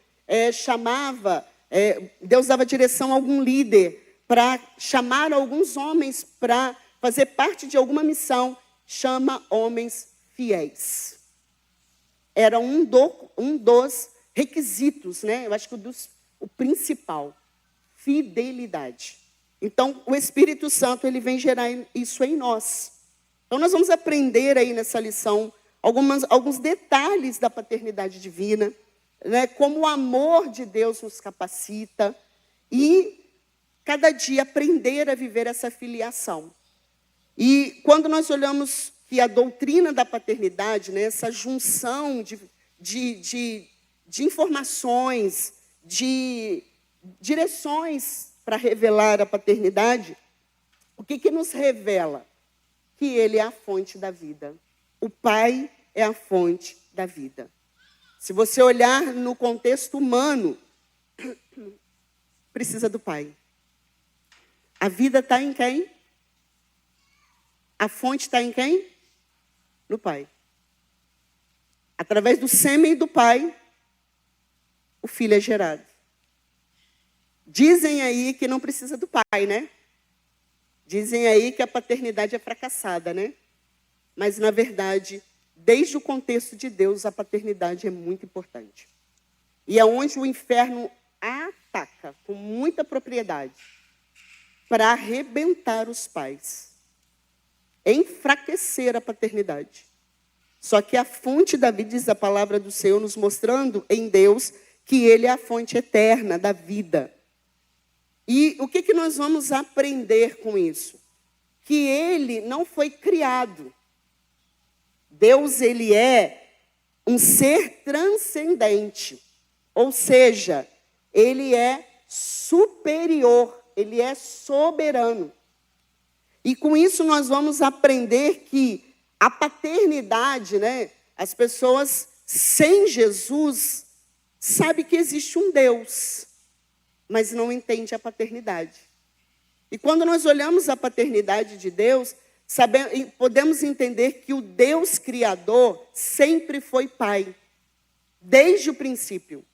[SPEAKER 1] Deus dava direção a algum líder para chamar alguns homens para fazer parte de alguma missão, chama homens fiéis. Era um dos requisitos, né? Eu acho que o principal. Fidelidade. Então, o Espírito Santo, ele vem gerar isso em nós. Então, nós vamos aprender aí nessa lição alguns detalhes da paternidade divina, né? Como o amor de Deus nos capacita e, cada dia, aprender a viver essa filiação. E, quando nós olhamos que a doutrina da paternidade, né? Essa junção de informações, de direções para revelar a paternidade, o que nos revela? Que Ele é a fonte da vida. O Pai é a fonte da vida. Se você olhar no contexto humano, precisa do pai. A vida está em quem? A fonte está em quem? No pai. Através do sêmen do pai, o filho é gerado. Dizem aí que não precisa do pai, né? Dizem aí que a paternidade é fracassada, né? Mas, na verdade, desde o contexto de Deus, a paternidade é muito importante. E é onde o inferno ataca com muita propriedade para arrebentar os pais, enfraquecer a paternidade. Só que a fonte da vida, diz a palavra do Senhor, nos mostrando em Deus que Ele é a fonte eterna da vida. E o que nós vamos aprender com isso? Que Ele não foi criado. Deus, Ele é um ser transcendente. Ou seja, Ele é superior, Ele é soberano. E com isso nós vamos aprender que a paternidade, né? As pessoas sem Jesus sabem que existe um Deus, mas não entendem a paternidade. E quando nós olhamos a paternidade de Deus, podemos entender que o Deus Criador sempre foi Pai, desde o princípio.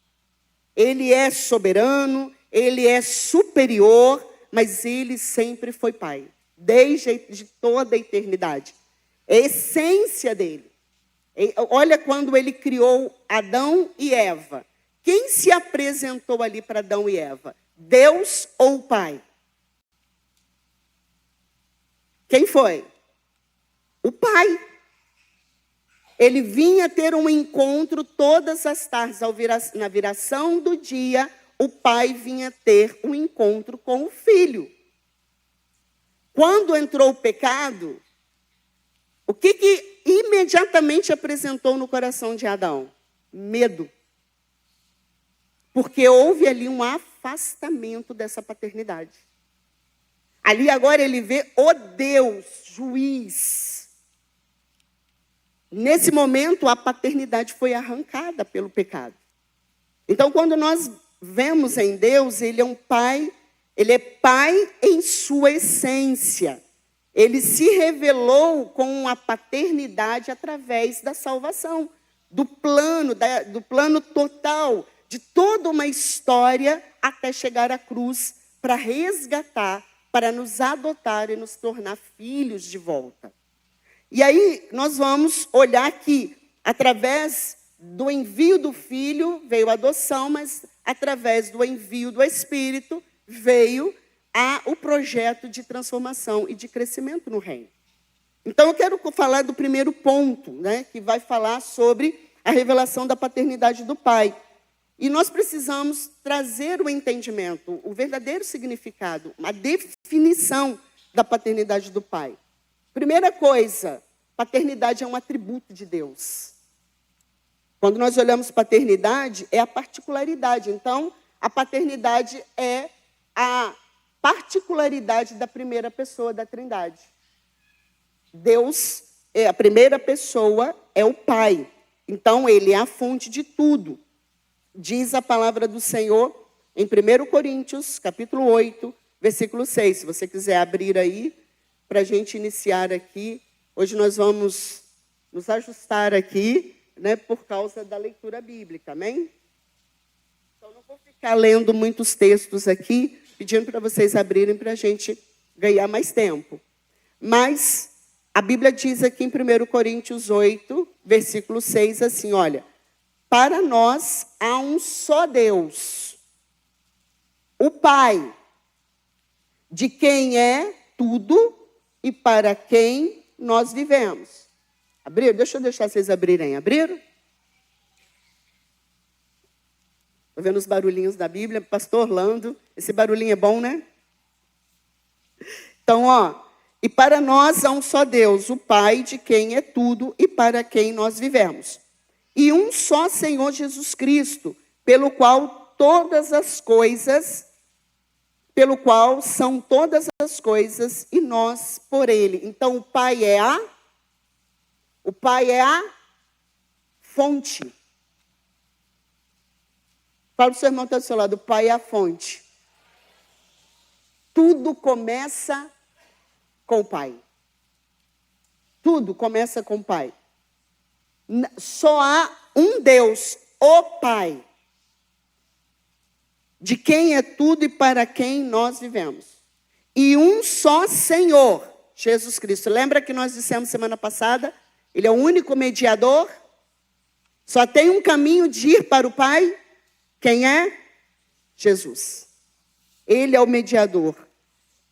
[SPEAKER 1] Ele é soberano, Ele é superior, mas Ele sempre foi Pai, desde toda a eternidade. É a essência dele. Olha quando ele criou Adão e Eva. Quem se apresentou ali para Adão e Eva? Deus ou o Pai? Quem foi? O Pai. Ele vinha ter um encontro todas as tardes. Na viração do dia, o Pai vinha ter um encontro com o Filho. Quando entrou o pecado, o que imediatamente apresentou no coração de Adão? Medo. Porque houve ali um afastamento dessa paternidade. Ali agora ele vê o Deus, juiz. Nesse momento a paternidade foi arrancada pelo pecado. Então quando nós vemos em Deus, Ele é um Pai, Ele é Pai em sua essência. Ele se revelou com a paternidade através da salvação, do plano total, de toda uma história até chegar à cruz para resgatar, para nos adotar e nos tornar filhos de volta. E aí nós vamos olhar que através do envio do Filho veio a adoção, mas através do envio do Espírito veio o projeto de transformação e de crescimento no reino. Então eu quero falar do primeiro ponto, né, que vai falar sobre a revelação da paternidade do Pai. E nós precisamos trazer o entendimento, o verdadeiro significado, a definição da paternidade do Pai. Primeira coisa, paternidade é um atributo de Deus. Quando nós olhamos paternidade, é a particularidade. Então, a paternidade é a particularidade da primeira pessoa da Trindade. Deus, a primeira pessoa, é o Pai. Então, Ele é a fonte de tudo. Diz a palavra do Senhor em 1 Coríntios, capítulo 8, versículo 6. Se você quiser abrir aí, para a gente iniciar aqui. Hoje nós vamos nos ajustar aqui, né, por causa da leitura bíblica, amém? Então, não vou ficar lendo muitos textos aqui, pedindo para vocês abrirem para a gente ganhar mais tempo. Mas a Bíblia diz aqui em 1 Coríntios 8, versículo 6, assim, olha: para nós há um só Deus, o Pai, de quem é tudo e para quem nós vivemos. Abriram? Deixa eu deixar vocês abrirem. Abriram? Estou vendo os barulhinhos da Bíblia. Pastor Orlando, esse barulhinho é bom, né? Então, e para nós há um só Deus, o Pai, de quem é tudo e para quem nós vivemos. E um só Senhor Jesus Cristo, pelo qual são todas as coisas e nós por Ele. Então, o Pai é a fonte. Fala para o seu irmão que está do seu lado, o Pai é a fonte. tudo começa com o Pai. Tudo começa com o Pai. Só há um Deus, o Pai, de quem é tudo e para quem nós vivemos. E um só Senhor, Jesus Cristo. Lembra que nós dissemos semana passada? Ele é o único mediador. Só tem um caminho de ir para o Pai. Quem é? Jesus. Ele é o mediador.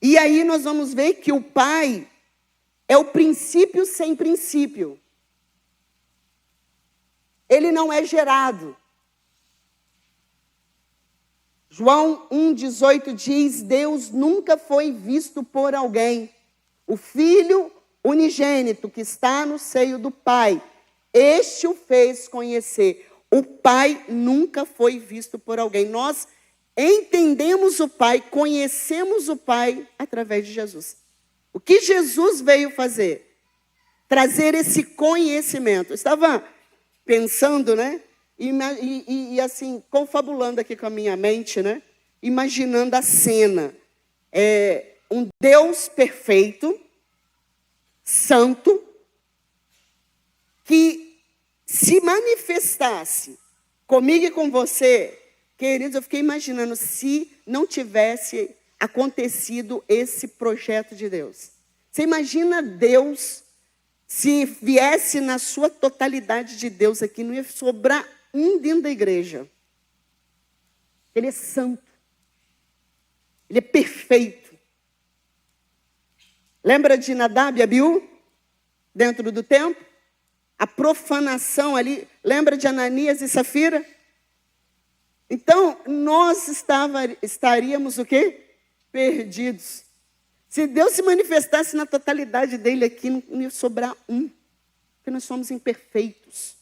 [SPEAKER 1] E aí nós vamos ver que o Pai é o princípio sem princípio. Ele não é gerado. João 1,18 diz: Deus nunca foi visto por alguém. O Filho unigênito que está no seio do Pai, este o fez conhecer. O Pai nunca foi visto por alguém. Nós entendemos o Pai, conhecemos o Pai através de Jesus. O que Jesus veio fazer? Trazer esse conhecimento. Eu estava pensando, né? E assim, confabulando aqui com a minha mente, né? Imaginando a cena. Um Deus perfeito, santo, que se manifestasse comigo e com você, queridos, eu fiquei imaginando se não tivesse acontecido esse projeto de Deus. Você imagina Deus, se viesse na sua totalidade de Deus aqui, não ia sobrar um dentro da igreja. Ele é santo. Ele é perfeito. Lembra de Nadab e Abiú? Dentro do templo? A profanação ali. Lembra de Ananias e Safira? Então, nós estaríamos o quê? Perdidos. Se Deus se manifestasse na totalidade dele aqui, não ia sobrar um. Porque nós somos imperfeitos.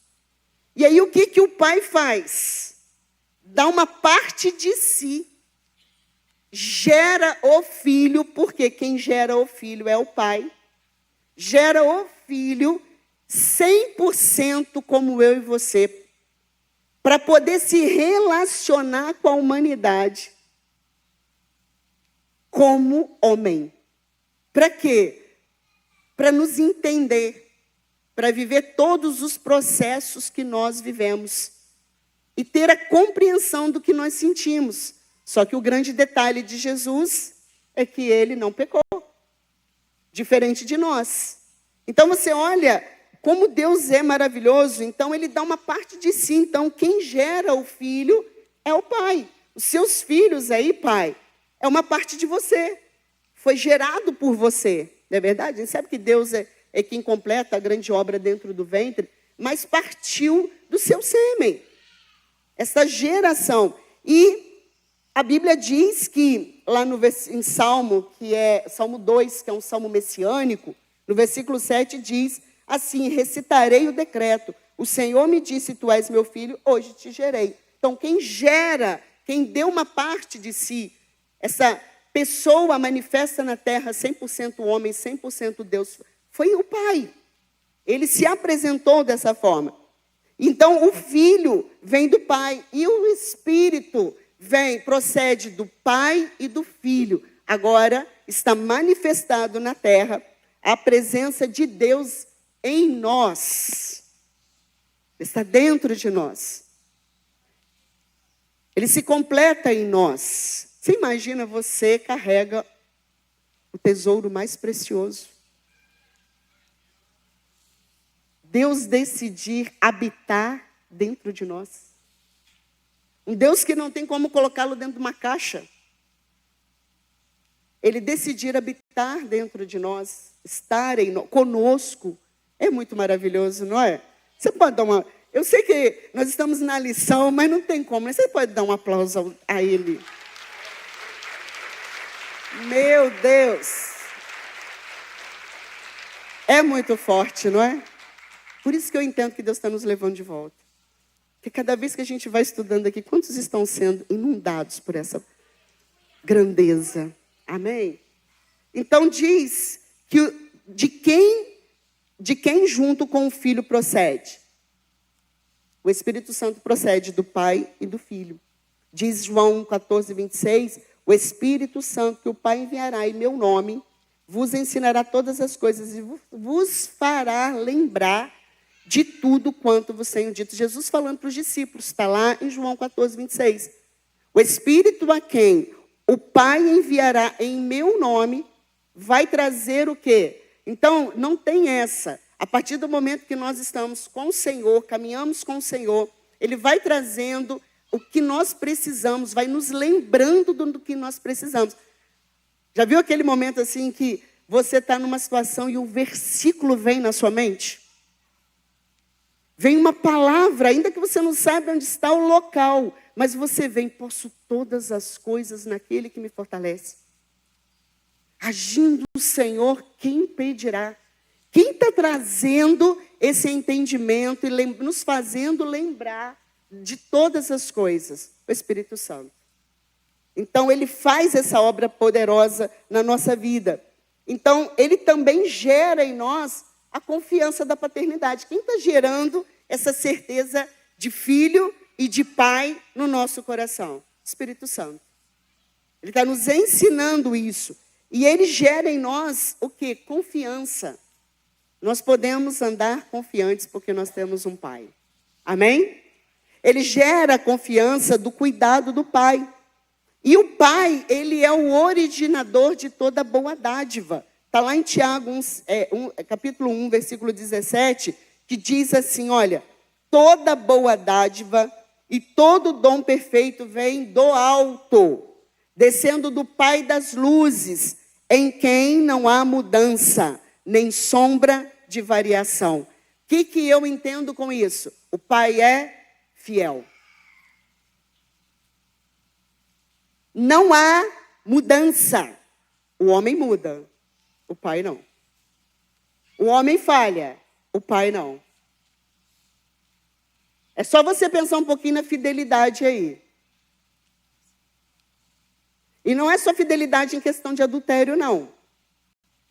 [SPEAKER 1] E aí o que o Pai faz? Dá uma parte de si. Gera o Filho, porque quem gera o Filho é o Pai. Gera o Filho 100% como eu e você. Para poder se relacionar com a humanidade como homem. Para quê? Para nos entender, para viver todos os processos que nós vivemos e ter a compreensão do que nós sentimos. Só que o grande detalhe de Jesus é que ele não pecou, diferente de nós. Então você olha como Deus é maravilhoso, então ele dá uma parte de si. Então quem gera o Filho é o Pai. Os seus filhos aí, Pai, é uma parte de você. Foi gerado por você, não é verdade? A gente sabe que Deus é quem completa a grande obra dentro do ventre, mas partiu do seu sêmen. Essa geração. E a Bíblia diz que, lá em Salmo, que é Salmo 2, que é um salmo messiânico, no versículo 7 diz assim: recitarei o decreto. O Senhor me disse, tu és meu filho, hoje te gerei. Então, quem gera, quem deu uma parte de si, essa pessoa manifesta na terra 100% homem, 100% Deus, foi o Pai. Ele se apresentou dessa forma. Então, o Filho vem do Pai e o Espírito procede do Pai e do Filho. Agora está manifestado na terra a presença de Deus em nós. Está dentro de nós. Ele se completa em nós. Você imagina, você carrega o tesouro mais precioso. Deus decidir habitar dentro de nós. Um Deus que não tem como colocá-lo dentro de uma caixa. Ele decidir habitar dentro de nós, estar conosco. É muito maravilhoso, não é? Você pode dar uma... Eu sei que nós estamos na lição, mas não tem como. Você pode dar um aplauso a ele. Meu Deus! É muito forte, não é? Por isso que eu entendo que Deus está nos levando de volta. Porque cada vez que a gente vai estudando aqui, quantos estão sendo inundados por essa grandeza? Amém? Então diz que de quem junto com o Filho procede? O Espírito Santo procede do Pai e do Filho. Diz João 14, 26, o Espírito Santo que o Pai enviará em meu nome, vos ensinará todas as coisas e vos fará lembrar de tudo quanto vos tenho dito. Jesus falando para os discípulos, está lá em João 14, 26. O Espírito a quem o Pai enviará em meu nome vai trazer o quê? Então, não tem essa. A partir do momento que nós estamos com o Senhor, caminhamos com o Senhor, Ele vai trazendo o que nós precisamos, vai nos lembrando do que nós precisamos. Já viu aquele momento assim que você está numa situação e um versículo vem na sua mente? Vem uma palavra, ainda que você não saiba onde está o local, mas você vem, posso todas as coisas naquele que me fortalece. Agindo o Senhor, quem impedirá? Quem está trazendo esse entendimento e nos fazendo lembrar de todas as coisas? O Espírito Santo. Então, Ele faz essa obra poderosa na nossa vida. Então, Ele também gera em nós a confiança da paternidade. Quem está gerando essa certeza de filho e de pai no nosso coração? Espírito Santo. Ele está nos ensinando isso. E Ele gera em nós o quê? Confiança. Nós podemos andar confiantes porque nós temos um Pai. Amém? Ele gera a confiança do cuidado do Pai. E o Pai, Ele é o originador de toda boa dádiva. Está lá em Tiago, capítulo 1, versículo 17, que diz assim, olha, toda boa dádiva e todo dom perfeito vem do alto, descendo do Pai das luzes, em quem não há mudança, nem sombra de variação. O que eu entendo com isso? O Pai é fiel. Não há mudança. O homem muda, o Pai não. O homem falha, o Pai não. É só você pensar um pouquinho na fidelidade aí. E não é só fidelidade em questão de adultério, não.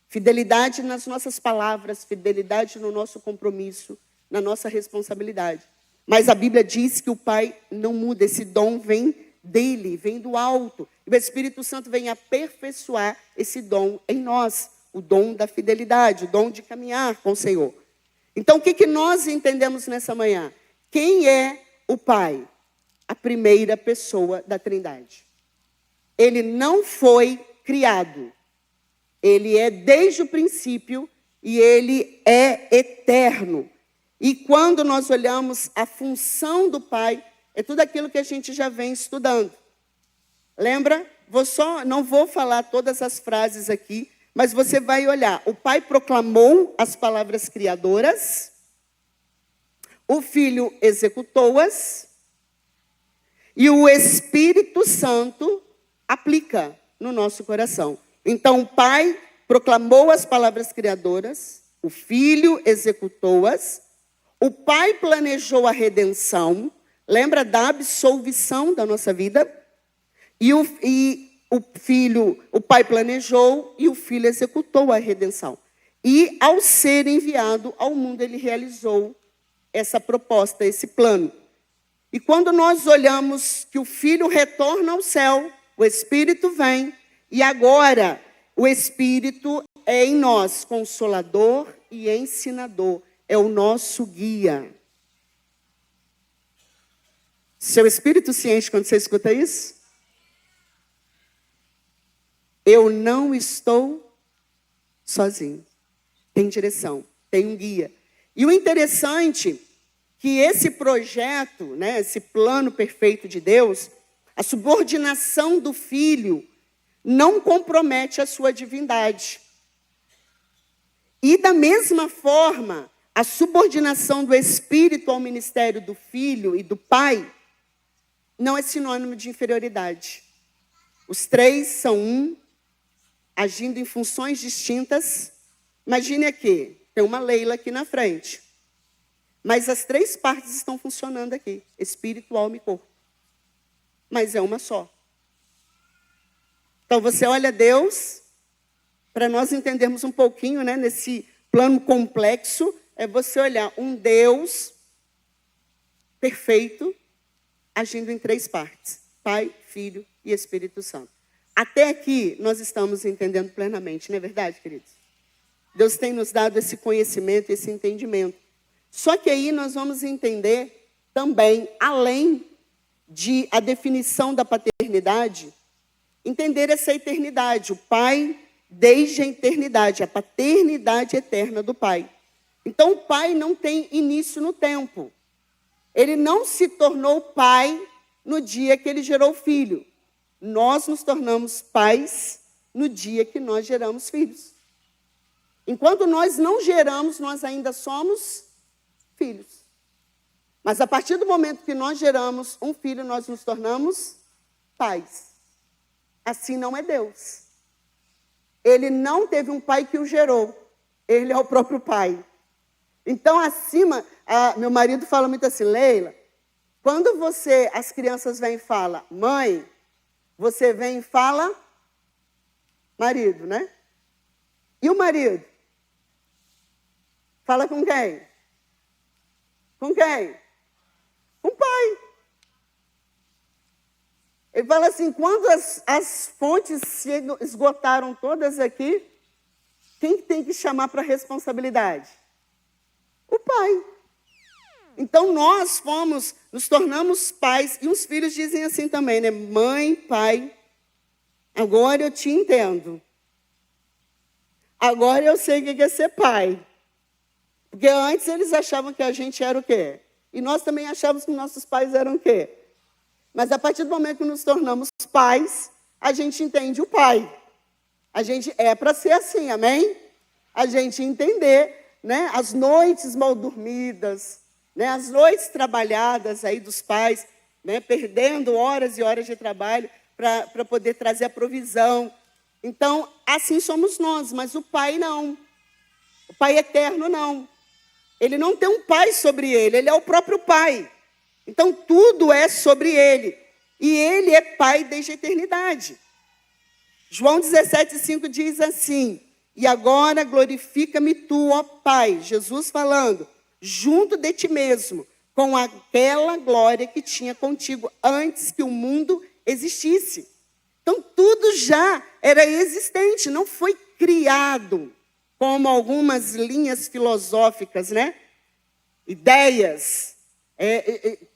[SPEAKER 1] Fidelidade nas nossas palavras, fidelidade no nosso compromisso, na nossa responsabilidade. Mas a Bíblia diz que o Pai não muda, esse dom vem dele, vem do alto. E o Espírito Santo vem aperfeiçoar esse dom em nós, o dom da fidelidade, o dom de caminhar com o Senhor. Então, o que nós entendemos nessa manhã? Quem é o Pai? A primeira pessoa da Trindade. Ele não foi criado. Ele é desde o princípio e ele é eterno. E quando nós olhamos a função do Pai, é tudo aquilo que a gente já vem estudando. Lembra? Não vou falar todas as frases aqui, mas você vai olhar. O Pai proclamou as palavras criadoras, o Filho executou-as, e o Espírito Santo aplica no nosso coração. Então, o Pai proclamou as palavras criadoras, o Filho executou-as, o Pai planejou a redenção, lembra da absolvição da nossa vida? E o Pai planejou e o Filho executou a redenção. E ao ser enviado ao mundo, ele realizou essa proposta, esse plano. E quando nós olhamos que o Filho retorna ao céu, o Espírito vem, e agora o Espírito é em nós consolador e ensinador, é o nosso guia. Seu espírito se enche quando você escuta isso? Eu não estou sozinho. Tem direção, tem um guia. E o interessante que esse projeto, né, esse plano perfeito de Deus, a subordinação do Filho não compromete a sua divindade. E da mesma forma, a subordinação do Espírito ao ministério do Filho e do Pai não é sinônimo de inferioridade. Os três são um, agindo em funções distintas. Imagine aqui, tem uma Leila aqui na frente. Mas as três partes estão funcionando aqui, espírito, alma e corpo. Mas é uma só. Então você olha Deus, para nós entendermos um pouquinho, né, nesse plano complexo, é você olhar um Deus perfeito, agindo em três partes: Pai, Filho e Espírito Santo. Até aqui nós estamos entendendo plenamente, não é verdade, queridos? Deus tem nos dado esse conhecimento, esse entendimento. Só que aí nós vamos entender também, além de a definição da paternidade, entender essa eternidade, o Pai desde a eternidade, a paternidade eterna do Pai. Então o Pai não tem início no tempo. Ele não se tornou pai no dia que ele gerou o filho. Nós nos tornamos pais no dia que nós geramos filhos. Enquanto nós não geramos, nós ainda somos filhos. Mas a partir do momento que nós geramos um filho, nós nos tornamos pais. Assim não é Deus. Ele não teve um pai que o gerou. Ele é o próprio pai. Então, meu marido fala muito assim, Leila, quando as crianças vêm e falam, mãe, você vem e fala, marido, né? E o marido? Fala com quem? Com quem? Com o pai. Ele fala assim, quando as fontes se esgotaram todas aqui, quem tem que chamar para a responsabilidade? O pai. Então nós nos tornamos pais, e os filhos dizem assim também, né? Mãe, pai, agora eu te entendo. Agora eu sei o que é ser pai. Porque antes eles achavam que a gente era o quê? E nós também achávamos que nossos pais eram o quê? Mas a partir do momento que nos tornamos pais, a gente entende o pai. A gente é para ser assim, amém? A gente entender, né, as noites mal dormidas, né, as noites trabalhadas aí dos pais, né, perdendo horas e horas de trabalho para poder trazer a provisão. Então, assim somos nós, mas o pai não. O pai eterno não. Ele não tem um pai sobre ele, ele é o próprio pai. Então, tudo é sobre ele. E ele é pai desde a eternidade. João 17,5 diz assim, e agora glorifica-me tu, ó Pai, Jesus falando, junto de ti mesmo, com aquela glória que tinha contigo antes que o mundo existisse. Então, tudo já era existente, não foi criado, como algumas linhas filosóficas, né? Ideias,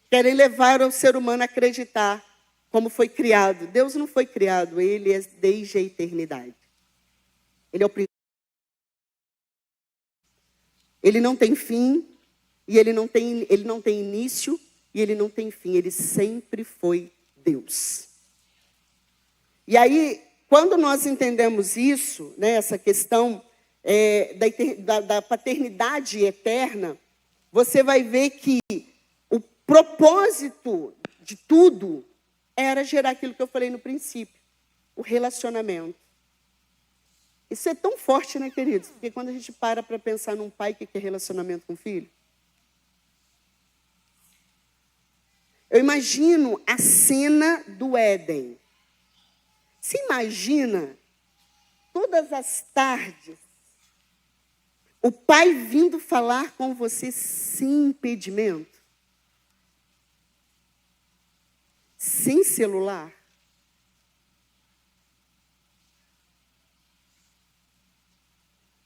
[SPEAKER 1] querem levar o ser humano a acreditar como foi criado. Deus não foi criado, ele é desde a eternidade. Ele é o princípio. Ele não tem fim, e ele não tem início, e ele não tem fim. Ele sempre foi Deus. E aí, quando nós entendemos isso, né, essa questão da paternidade eterna, você vai ver que o propósito de tudo era gerar aquilo que eu falei no princípio, o relacionamento. Isso é tão forte, né, queridos? Porque quando a gente para pensar num pai que quer relacionamento com o filho, eu imagino a cena do Éden. Se imagina, todas as tardes, o pai vindo falar com você sem impedimento, sem celular.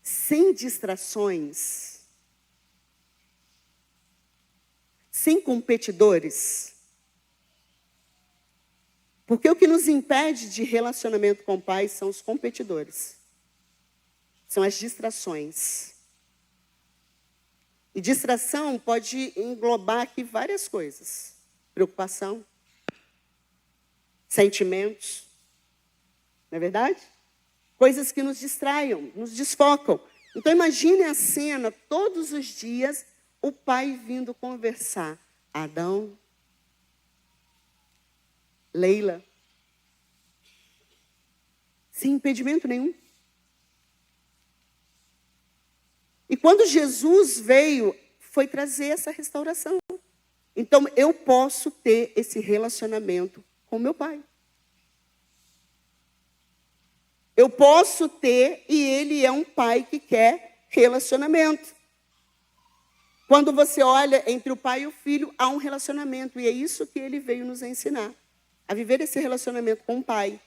[SPEAKER 1] Sem distrações, sem competidores. Porque o que nos impede de relacionamento com o pai são os competidores. São as distrações. E distração pode englobar aqui várias coisas. Preocupação, sentimentos, não é verdade? Coisas que nos distraiam, nos desfocam. Então, imagine a cena, todos os dias, o pai vindo conversar. Adão, Leila, sem impedimento nenhum. E quando Jesus veio, foi trazer essa restauração. Então, eu posso ter esse relacionamento com meu pai. Eu posso ter, e ele é um pai que quer relacionamento. Quando você olha entre o pai e o filho, há um relacionamento. E é isso que ele veio nos ensinar. A viver esse relacionamento com o pai.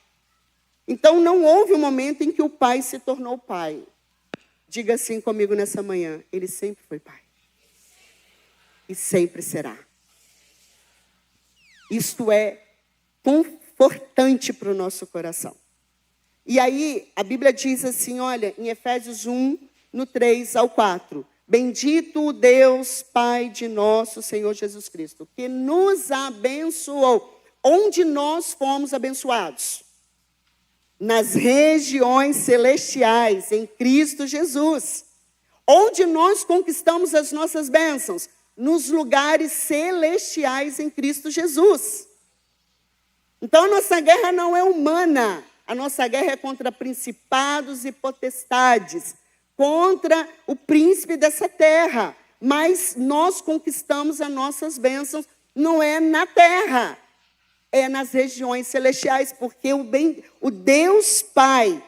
[SPEAKER 1] Então, não houve um momento em que o pai se tornou pai. Diga assim comigo nessa manhã: ele sempre foi pai. E sempre será. Isto é confortante para o nosso coração. E aí, a Bíblia diz assim, olha, em Efésios 1, no 3 ao 4. Bendito o Deus, Pai de nosso Senhor Jesus Cristo, que nos abençoou. Onde nós fomos abençoados? Nas regiões celestiais, em Cristo Jesus. Onde nós conquistamos as nossas bênçãos? Nos lugares celestiais em Cristo Jesus. Então, a nossa guerra não é humana. A nossa guerra é contra principados e potestades, contra o príncipe dessa terra. Mas nós conquistamos as nossas bênçãos, não é na terra, é nas regiões celestiais, porque o Deus Pai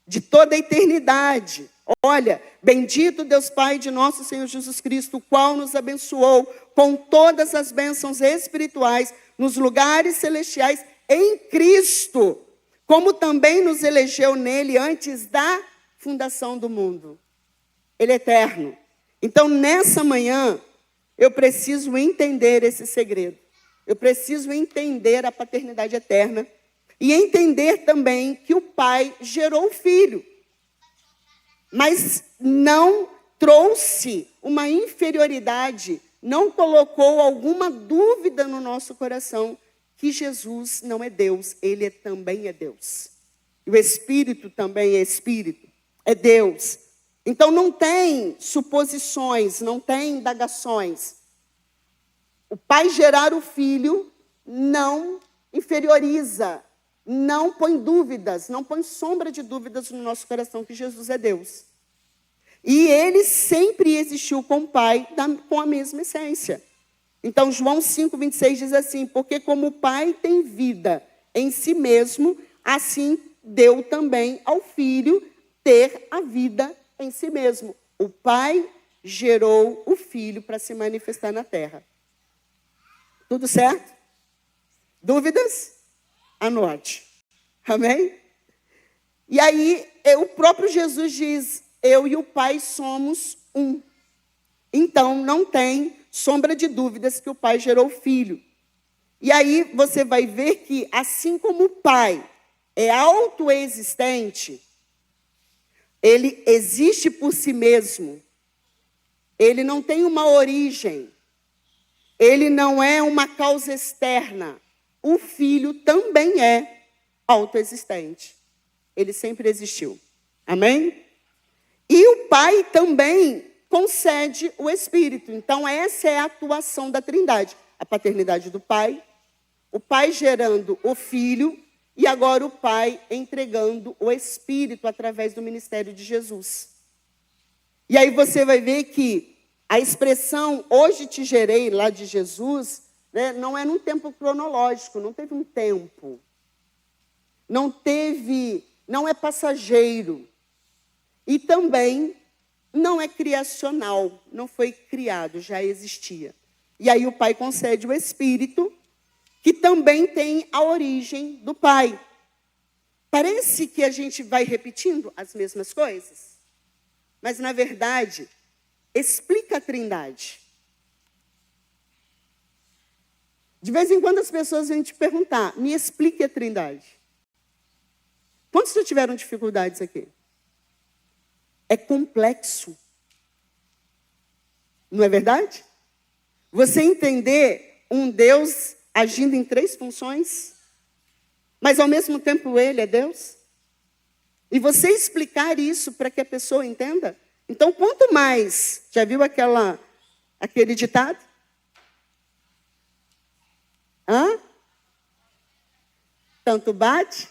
[SPEAKER 1] de toda a eternidade, olha, bendito Deus Pai de nosso Senhor Jesus Cristo, o qual nos abençoou com todas as bênçãos espirituais nos lugares celestiais em Cristo, como também nos elegeu nele antes da fundação do mundo. Ele é eterno. Então, nessa manhã, eu preciso entender esse segredo. Eu preciso entender a paternidade eterna e entender também que o Pai gerou o Filho, mas não trouxe uma inferioridade, não colocou alguma dúvida no nosso coração que Jesus não é Deus, ele também é Deus. E o Espírito também é Espírito, é Deus. Então não tem suposições, não tem indagações. O Pai gerar o Filho não inferioriza, não põe dúvidas, não põe sombra de dúvidas no nosso coração que Jesus é Deus. E ele sempre existiu com o Pai com a mesma essência. Então, João 5,26 diz assim, porque como o Pai tem vida em si mesmo, assim deu também ao Filho ter a vida em si mesmo. O Pai gerou o Filho para se manifestar na terra. Tudo certo? Dúvidas? Anote. Amém? E aí, o próprio Jesus diz, eu e o Pai somos um. Então, não tem sombra de dúvidas que o Pai gerou o Filho. E aí você vai ver que, assim como o Pai é autoexistente, ele existe por si mesmo, ele não tem uma origem, ele não é uma causa externa. O Filho também é autoexistente. Ele sempre existiu. Amém? E o Pai também concede o Espírito. Então, essa é a atuação da Trindade. A paternidade do Pai, o Pai gerando o Filho, e agora o Pai entregando o Espírito através do ministério de Jesus. E aí você vai ver que a expressão, hoje te gerei, lá de Jesus, né, não é num tempo cronológico, não teve um tempo. Não é passageiro. E também não é criacional, não foi criado, já existia. E aí o Pai concede o Espírito, que também tem a origem do Pai. Parece que a gente vai repetindo as mesmas coisas, mas na verdade, explica a Trindade. De vez em quando as pessoas vêm te perguntar, me explique a Trindade. Quantos já tiveram dificuldades aqui? É complexo. Não é verdade? Você entender um Deus agindo em 3 funções, mas ao mesmo tempo ele é Deus. E você explicar isso para que a pessoa entenda. Então, quanto mais, já viu aquele ditado? Tanto bate,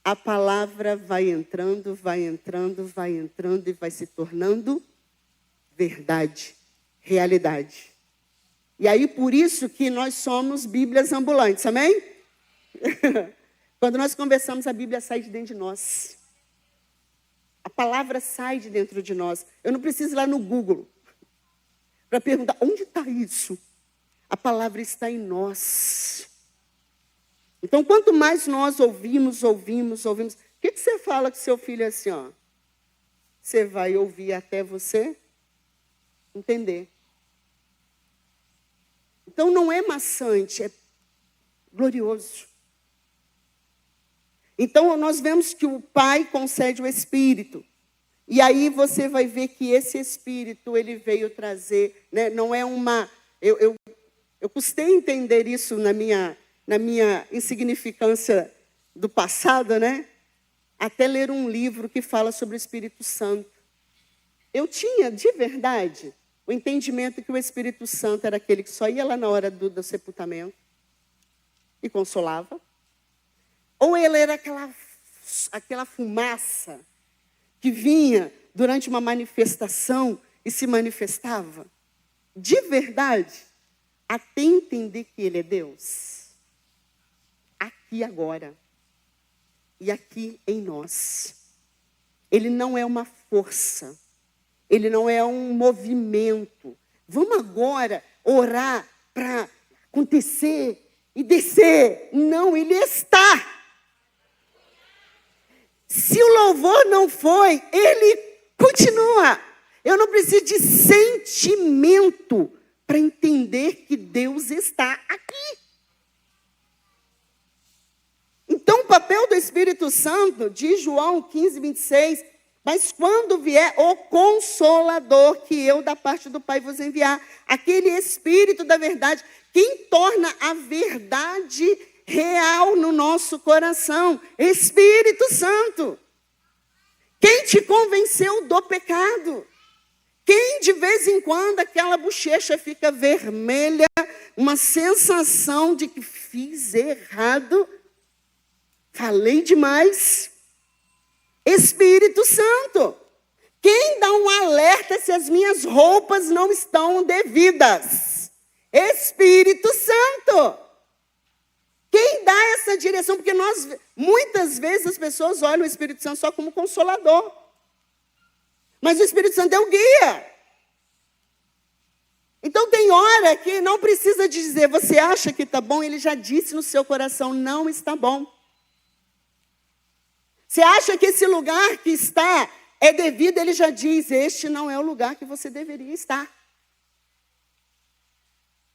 [SPEAKER 1] a palavra vai entrando, vai entrando, vai entrando e vai se tornando verdade, realidade. E aí, por isso que nós somos Bíblias ambulantes, amém? Quando nós conversamos, a Bíblia sai de dentro de nós. A palavra sai de dentro de nós. Eu não preciso ir lá no Google para perguntar, onde está isso? A palavra está em nós. Então, quanto mais nós ouvimos. O que você fala com seu filho assim, ó? Você vai ouvir até você entender. Então, não é maçante, é glorioso. Então, nós vemos que o Pai concede o Espírito. E aí você vai ver que esse Espírito, ele veio trazer, né? Não é uma... Eu custei entender isso na minha insignificância do passado, né? Até ler um livro que fala sobre o Espírito Santo. Eu tinha, de verdade, o entendimento que o Espírito Santo era aquele que só ia lá na hora do sepultamento e consolava. Ou ele era aquela fumaça que vinha durante uma manifestação e se manifestava. De verdade, até entender que ele é Deus. Aqui agora. E aqui em nós. Ele não é uma força. Ele não é um movimento. Vamos agora orar para acontecer e descer. Não, ele está. Se o louvor não foi, ele continua. Eu não preciso de sentimento para entender que Deus está aqui. Então, o papel do Espírito Santo, diz João 15, 26, mas quando vier o Consolador, que eu da parte do Pai vos enviar, aquele Espírito da verdade, quem torna a verdade real no nosso coração, Espírito Santo. Quem te convenceu do pecado? Quem de vez em quando aquela bochecha fica vermelha, uma sensação de que fiz errado, falei demais? Espírito Santo. Quem dá um alerta se as minhas roupas não estão devidas? Espírito Santo. Quem dá essa direção? Porque muitas vezes as pessoas olham o Espírito Santo só como consolador. Mas o Espírito Santo é o guia. Então tem hora que não precisa dizer, você acha que está bom? Ele já disse no seu coração, não está bom. Você acha que esse lugar que está é devido? Ele já diz, este não é o lugar que você deveria estar.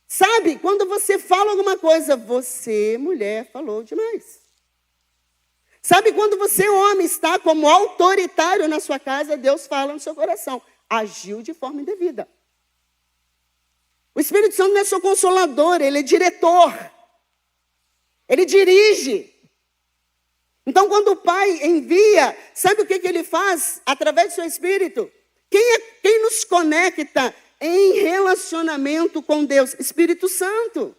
[SPEAKER 1] Sabe, quando você fala alguma coisa, você, mulher, falou demais. Sabe, quando você, homem, está como autoritário na sua casa, Deus fala no seu coração, agiu de forma indevida. O Espírito Santo não é só consolador, ele é diretor. Ele dirige. Então, quando o Pai envia, sabe o que ele faz? Através do seu Espírito. Quem nos conecta em relacionamento com Deus? Espírito Santo.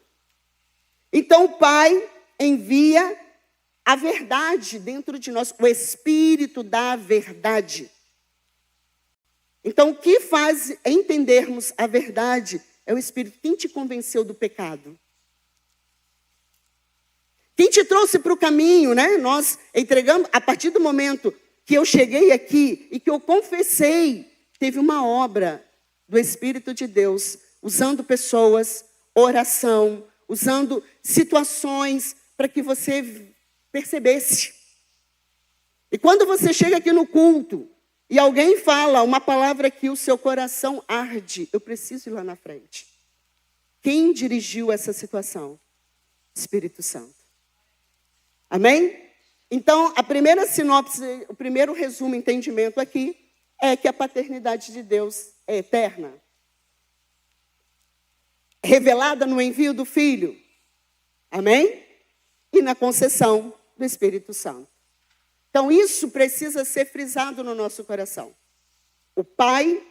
[SPEAKER 1] Então, o Pai envia a verdade dentro de nós, o Espírito da verdade. Então, o que faz entendermos a verdade é o Espírito. Quem te convenceu do pecado? Quem te trouxe para o caminho, né? Nós entregamos, a partir do momento que eu cheguei aqui e que eu confessei, teve uma obra do Espírito de Deus, usando pessoas, oração, usando situações para que você percebesse. E quando você chega aqui no culto e alguém fala uma palavra que o seu coração arde, eu preciso ir lá na frente. Quem dirigiu essa situação? Espírito Santo. Amém? Então, a primeira sinopse, o primeiro resumo, entendimento aqui, é que a paternidade de Deus é eterna. Revelada no envio do Filho. Amém? E na concessão do Espírito Santo. Então, isso precisa ser frisado no nosso coração. O Pai,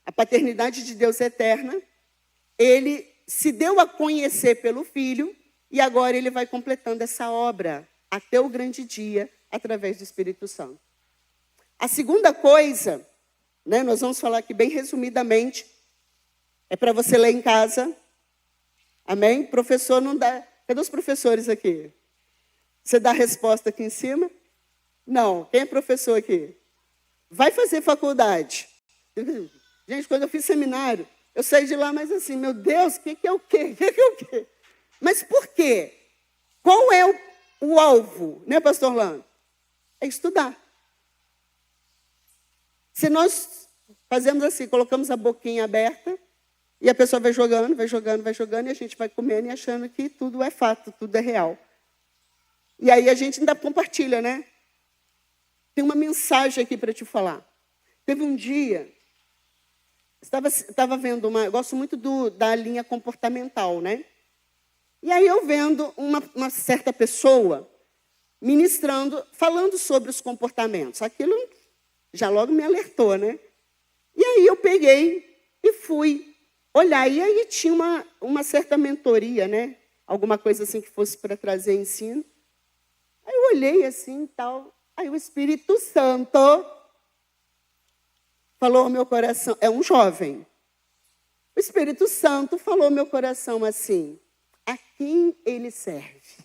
[SPEAKER 1] a paternidade de Deus eterna, ele se deu a conhecer pelo Filho e agora ele vai completando essa obra até o grande dia, através do Espírito Santo. A segunda coisa, né, nós vamos falar aqui bem resumidamente, é para você ler em casa. Amém? Professor não dá. Cadê os professores aqui? Você dá a resposta aqui em cima? Não. Quem é professor aqui? Vai fazer faculdade. Gente, quando eu fiz seminário, eu saí de lá, mas assim, meu Deus, o que é o quê? O que é o quê? Mas por quê? Qual é o o alvo, né, pastor Orlando? É estudar. Se nós fazemos assim, colocamos a boquinha aberta, e a pessoa vai jogando, vai jogando, vai jogando, e a gente vai comendo e achando que tudo é fato, tudo é real. E aí a gente ainda compartilha, né? Tem uma mensagem aqui para te falar. Teve um dia, estava vendo eu gosto muito da linha comportamental, né? E aí eu vendo uma certa pessoa ministrando, falando sobre os comportamentos. Aquilo já logo me alertou, né? E aí eu peguei e fui olhar. E aí tinha uma certa mentoria, né? Alguma coisa assim que fosse para trazer ensino. Aí eu olhei assim e tal. Aí o Espírito Santo falou ao meu coração, é um jovem. O Espírito Santo falou ao meu coração assim, a quem ele serve?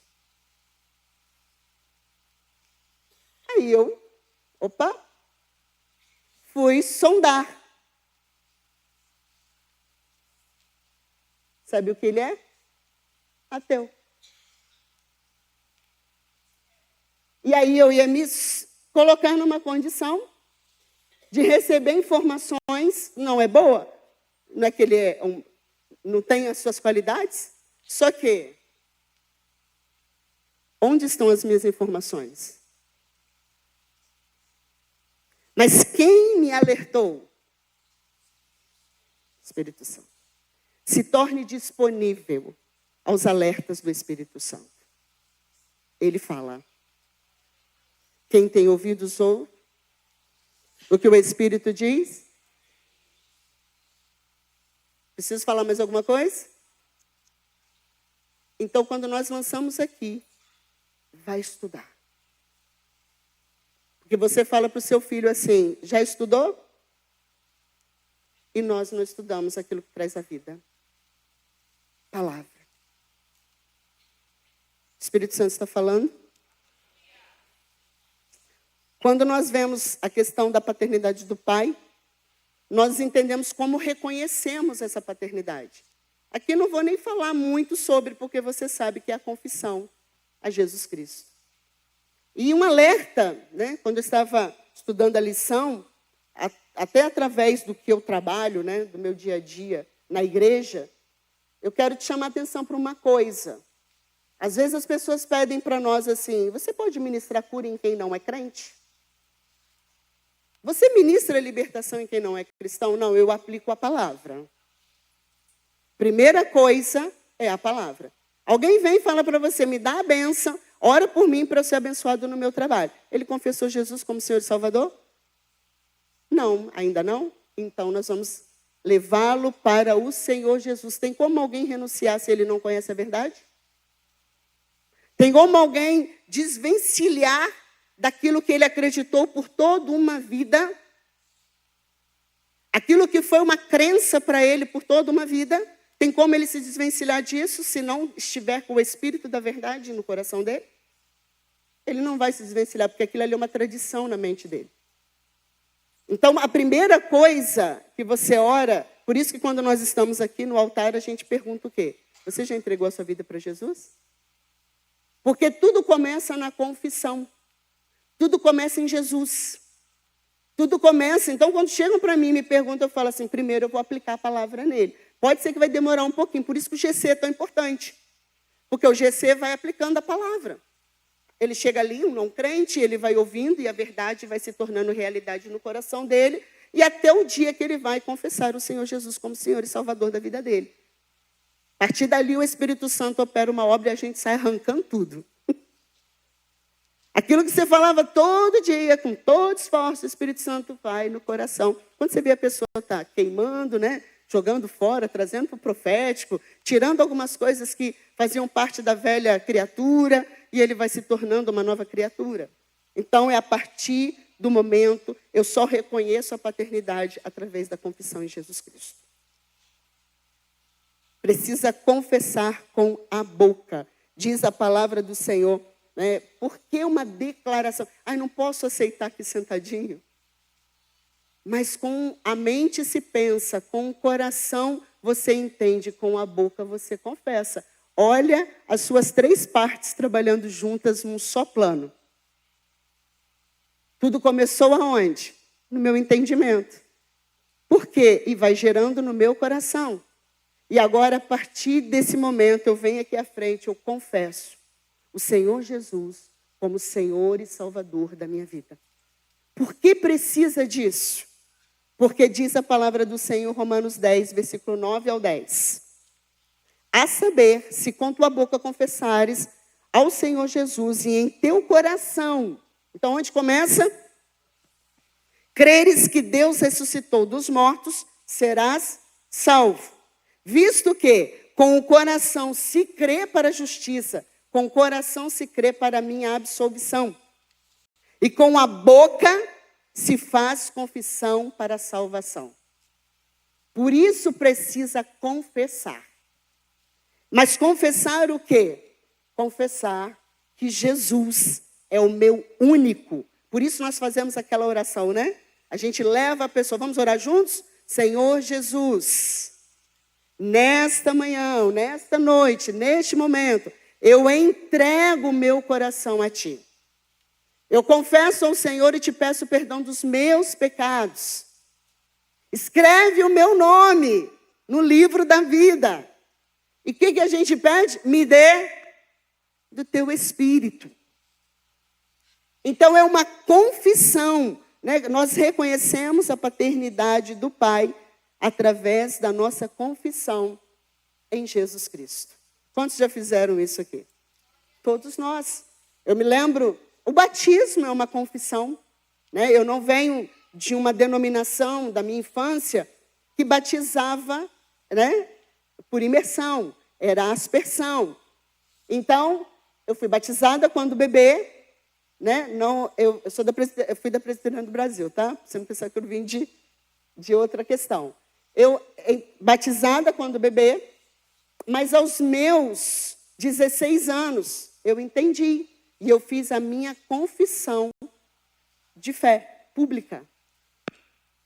[SPEAKER 1] Aí eu, fui sondar. Sabe o que ele é? Ateu. E aí eu ia me colocar numa condição de receber informações, não é boa, não é que ele não tem as suas qualidades, só que, onde estão as minhas informações? Mas quem me alertou? Espírito Santo. Se torne disponível aos alertas do Espírito Santo. Ele fala. Quem tem ouvidos ouve o que o Espírito diz. Preciso falar mais alguma coisa? Então, quando nós lançamos aqui, vai estudar. Porque você fala para o seu filho assim, já estudou? E nós não estudamos aquilo que traz a vida. Palavra. O Espírito Santo está falando? Quando nós vemos a questão da paternidade do pai, nós entendemos como reconhecemos essa paternidade. Aqui não vou nem falar muito sobre, porque você sabe que é a confissão a Jesus Cristo. E um alerta, né, quando eu estava estudando a lição, até através do que eu trabalho, né, do meu dia a dia na igreja, eu quero te chamar a atenção para uma coisa. Às vezes as pessoas pedem para nós assim, você pode ministrar cura em quem não é crente? Você ministra libertação em quem não é cristão? Não, eu aplico a palavra. Primeira coisa é a palavra. Alguém vem e fala para você, me dá a bênção, ora por mim para eu ser abençoado no meu trabalho. Ele confessou Jesus como Senhor e Salvador? Não, ainda não? Então nós vamos levá-lo para o Senhor Jesus. Tem como alguém renunciar se ele não conhece a verdade? Tem como alguém desvencilhar daquilo que ele acreditou por toda uma vida? Aquilo que foi uma crença para ele por toda uma vida? Tem como ele se desvencilhar disso se não estiver com o Espírito da verdade no coração dele? Ele não vai se desvencilhar, porque aquilo ali é uma tradição na mente dele. Então, a primeira coisa que você ora, por isso que quando nós estamos aqui no altar, a gente pergunta o quê? Você já entregou a sua vida para Jesus? Porque tudo começa na confissão. Tudo começa em Jesus. Tudo começa, então quando chegam para mim e me perguntam, eu falo assim, primeiro eu vou aplicar a palavra nele. Pode ser que vai demorar um pouquinho, por isso que o GC é tão importante. Porque o GC vai aplicando a palavra. Ele chega ali, um não crente, ele vai ouvindo e a verdade vai se tornando realidade no coração dele, e até o dia que ele vai confessar o Senhor Jesus como Senhor e Salvador da vida dele. A partir dali o Espírito Santo opera uma obra e a gente sai arrancando tudo. Aquilo que você falava todo dia, com todo esforço, o Espírito Santo vai no coração. Quando você vê a pessoa está queimando, né, jogando fora, trazendo para o profético, tirando algumas coisas que faziam parte da velha criatura, e ele vai se tornando uma nova criatura. Então, é a partir do momento, eu só reconheço a paternidade através da confissão em Jesus Cristo. Precisa confessar com a boca, diz a palavra do Senhor. Por que uma declaração? Não posso aceitar aqui sentadinho. Mas com a mente se pensa, com o coração você entende, com a boca você confessa. olha as suas 3 partes trabalhando juntas num só plano. Tudo começou aonde? No meu entendimento. Por quê? E vai gerando no meu coração. E agora, a partir desse momento, eu venho aqui à frente, eu confesso o Senhor Jesus como Senhor e Salvador da minha vida. Por que precisa disso? Porque diz a palavra do Senhor, Romanos 10, versículo 9 ao 10. A saber, se com tua boca confessares ao Senhor Jesus e em teu coração. Então, onde começa? Creres que Deus ressuscitou dos mortos, serás salvo. Visto que com o coração se crê para a justiça, com o coração se crê para a minha absolvição. E com a boca se faz confissão para a salvação. Por isso precisa confessar. Mas confessar o quê? Confessar que Jesus é o meu único. Por isso nós fazemos aquela oração, né? A gente leva a pessoa, vamos orar juntos? Senhor Jesus, nesta manhã, nesta noite, neste momento, eu entrego o meu coração a Ti. Eu confesso ao Senhor e te peço perdão dos meus pecados. Escreve o meu nome no livro da vida. E o que a gente pede? Me dê do teu Espírito. Então é uma confissão, né? Nós reconhecemos a paternidade do Pai através da nossa confissão em Jesus Cristo. Quantos já fizeram isso aqui? Todos nós. Eu me lembro, o batismo é uma confissão, né? Eu não venho de uma denominação da minha infância que batizava, né, por imersão, era aspersão. Então, eu fui batizada quando bebê, né? Não, eu fui da Presbiteriana do Brasil, tá? Você não pensar que eu vim de outra questão. Eu batizada quando bebê, mas aos meus 16 anos eu entendi e eu fiz a minha confissão de fé pública,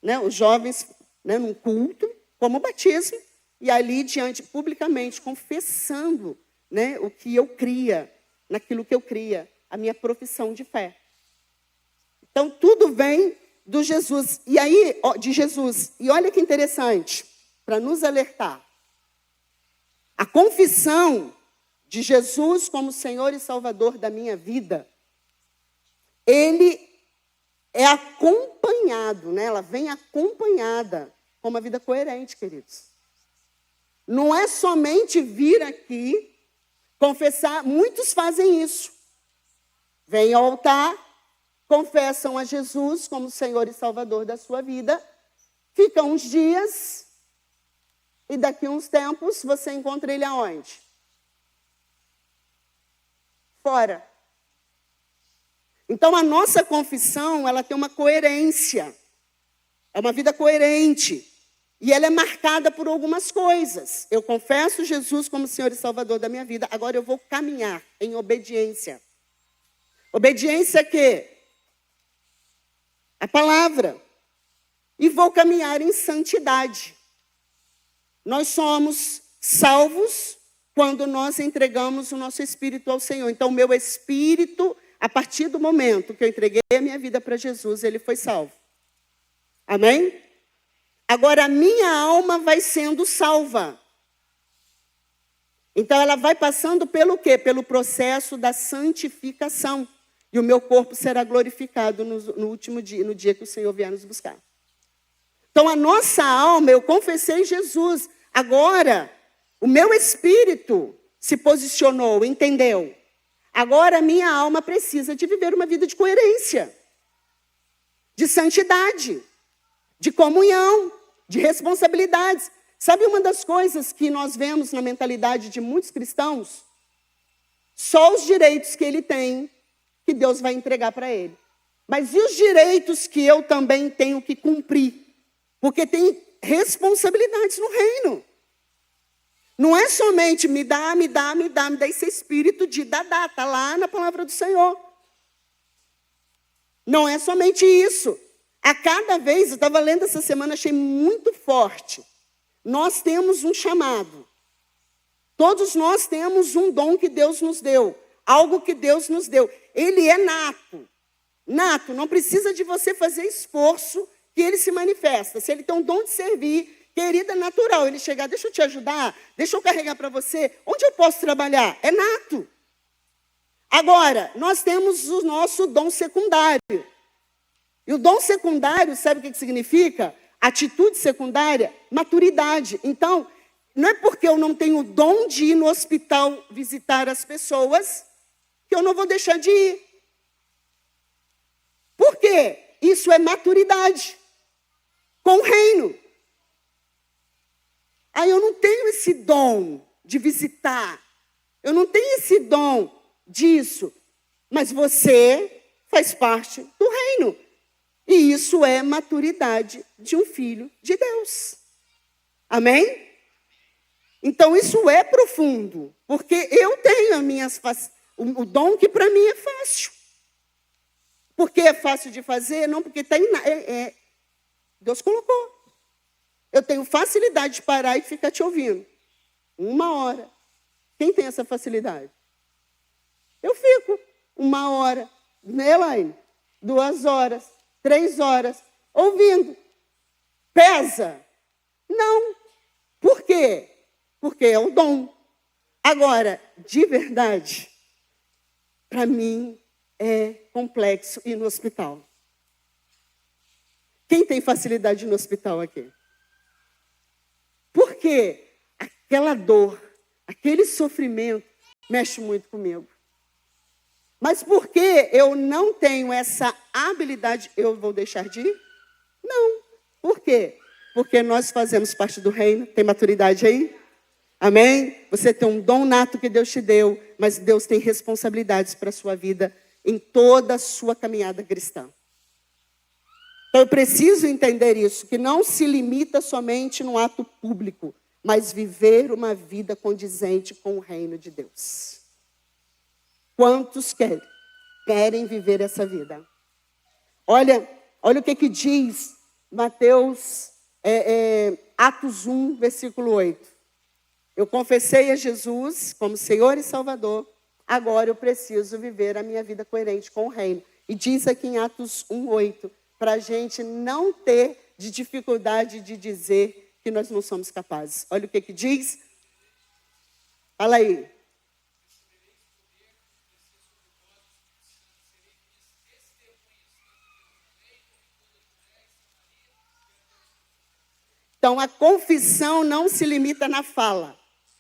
[SPEAKER 1] né? Os jovens, né, num culto, como batismo, e ali diante publicamente confessando, né, o que eu cria, naquilo que eu cria, a minha profissão de fé. Então tudo vem do Jesus. E aí, de Jesus. E olha que interessante, para nos alertar. A confissão de Jesus como Senhor e Salvador da minha vida, ele é acompanhado, né? Ela vem acompanhada com uma vida coerente, queridos. Não é somente vir aqui confessar, muitos fazem isso. Vêm ao altar, confessam a Jesus como Senhor e Salvador da sua vida, ficam uns dias, e daqui a uns tempos você encontra ele aonde? Fora. Então a nossa confissão, ela tem uma coerência. É uma vida coerente. E ela é marcada por algumas coisas. Eu confesso Jesus como Senhor e Salvador da minha vida, agora eu vou caminhar em obediência. Obediência a quê? A palavra. E vou caminhar em santidade. Nós somos salvos quando nós entregamos o nosso espírito ao Senhor. Então, o meu espírito, a partir do momento que eu entreguei a minha vida para Jesus, ele foi salvo. Amém? Agora, a minha alma vai sendo salva. Então, ela vai passando pelo quê? Pelo processo da santificação. E o meu corpo será glorificado no último dia, no dia que o Senhor vier nos buscar. Então, a nossa alma, eu confessei Jesus. Agora, o meu espírito se posicionou, entendeu? Agora, a minha alma precisa de viver uma vida de coerência, de santidade, de comunhão, de responsabilidades. Sabe uma das coisas que nós vemos na mentalidade de muitos cristãos? Só os direitos que ele tem, que Deus vai entregar para ele. Mas e os direitos que eu também tenho que cumprir? Porque tem responsabilidades no reino. Não é somente me dá esse espírito de dar, está lá na palavra do Senhor. Não é somente isso. A cada vez, eu estava lendo essa semana, achei muito forte. Nós temos um chamado. Todos nós temos um dom que Deus nos deu, algo que Deus nos deu. Ele é nato. Nato, não precisa de você fazer esforço que ele se manifesta. Se ele tem um dom de servir, querida, é natural. Ele chegar, deixa eu te ajudar, deixa eu carregar para você. Onde eu posso trabalhar? É nato. Agora, nós temos o nosso dom secundário. E o dom secundário, sabe o que significa? Atitude secundária, maturidade. Então, não é porque eu não tenho o dom de ir no hospital visitar as pessoas que eu não vou deixar de ir. Por quê? Isso é maturidade com o reino. Aí eu não tenho esse dom de visitar. Eu não tenho esse dom disso. Mas você faz parte do reino. E isso é maturidade de um filho de Deus. Amém? Então isso é profundo. Porque eu tenho o dom que para mim é fácil. Por que é fácil de fazer? Não, porque Deus colocou. Eu tenho facilidade de parar e ficar te ouvindo. 1 hora. Quem tem essa facilidade? Eu fico 1 hora, né, Elaine? 2 horas, 3 horas, ouvindo. Pesa? Não. Por quê? Porque é o dom. Agora, de verdade, para mim é complexo ir no hospital. Quem tem facilidade no hospital aqui? Porque aquela dor, aquele sofrimento mexe muito comigo. Mas por que eu não tenho essa habilidade, eu vou deixar de ir? Não. Por quê? Porque nós fazemos parte do reino. Tem maturidade aí? Amém? Você tem um dom nato que Deus te deu, mas Deus tem responsabilidades para a sua vida em toda a sua caminhada cristã. Então eu preciso entender isso, que não se limita somente no ato público, mas viver uma vida condizente com o reino de Deus. Quantos querem viver essa vida? Olha o que diz Mateus, Atos 1, versículo 8. Eu confessei a Jesus como Senhor e Salvador. Agora eu preciso viver a minha vida coerente com o reino. E diz aqui em Atos 1:8, para a gente não ter de dificuldade de dizer que nós não somos capazes. Olha o que diz. Fala aí. Então, a confissão não se limita na fala.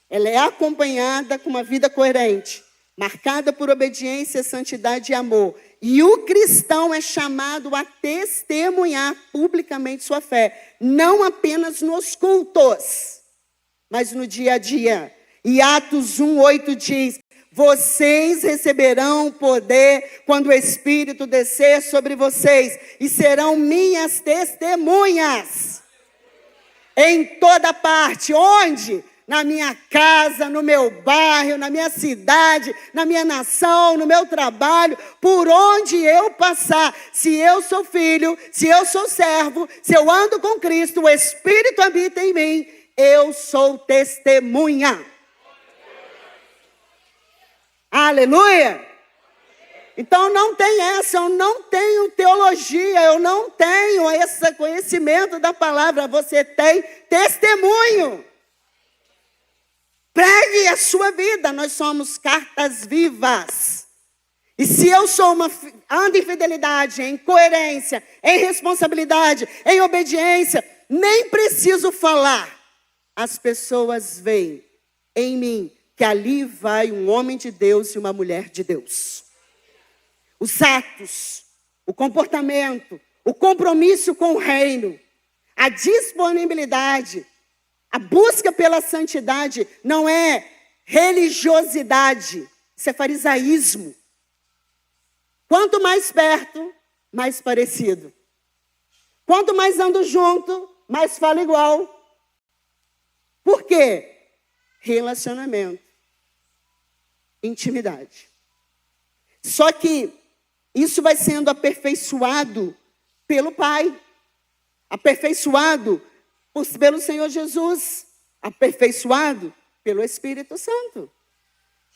[SPEAKER 1] Ela é acompanhada com uma vida coerente, marcada por obediência, santidade e amor. E o cristão é chamado a testemunhar publicamente sua fé, não apenas nos cultos, mas no dia a dia. E Atos 1:8 diz: vocês receberão poder quando o Espírito descer sobre vocês, e serão minhas testemunhas em toda parte. Onde? Na minha casa, no meu bairro, na minha cidade, na minha nação, no meu trabalho, por onde eu passar. Se eu sou filho, se eu sou servo, se eu ando com Cristo, o Espírito habita em mim, eu sou testemunha. Aleluia! Então não tem essa, eu não tenho teologia, eu não tenho esse conhecimento da palavra, você tem testemunho. Pregue a sua vida, nós somos cartas vivas. E se eu ando em fidelidade, em coerência, em responsabilidade, em obediência, nem preciso falar. As pessoas veem em mim que ali vai um homem de Deus e uma mulher de Deus. Os atos, o comportamento, o compromisso com o reino, a disponibilidade, a busca pela santidade não é religiosidade, isso é farisaísmo. Quanto mais perto, mais parecido. Quanto mais ando junto, mais falo igual. Por quê? Relacionamento, intimidade. Só que isso vai sendo aperfeiçoado pelo Pai, aperfeiçoado pelo Senhor Jesus, aperfeiçoado Pelo Espírito Santo.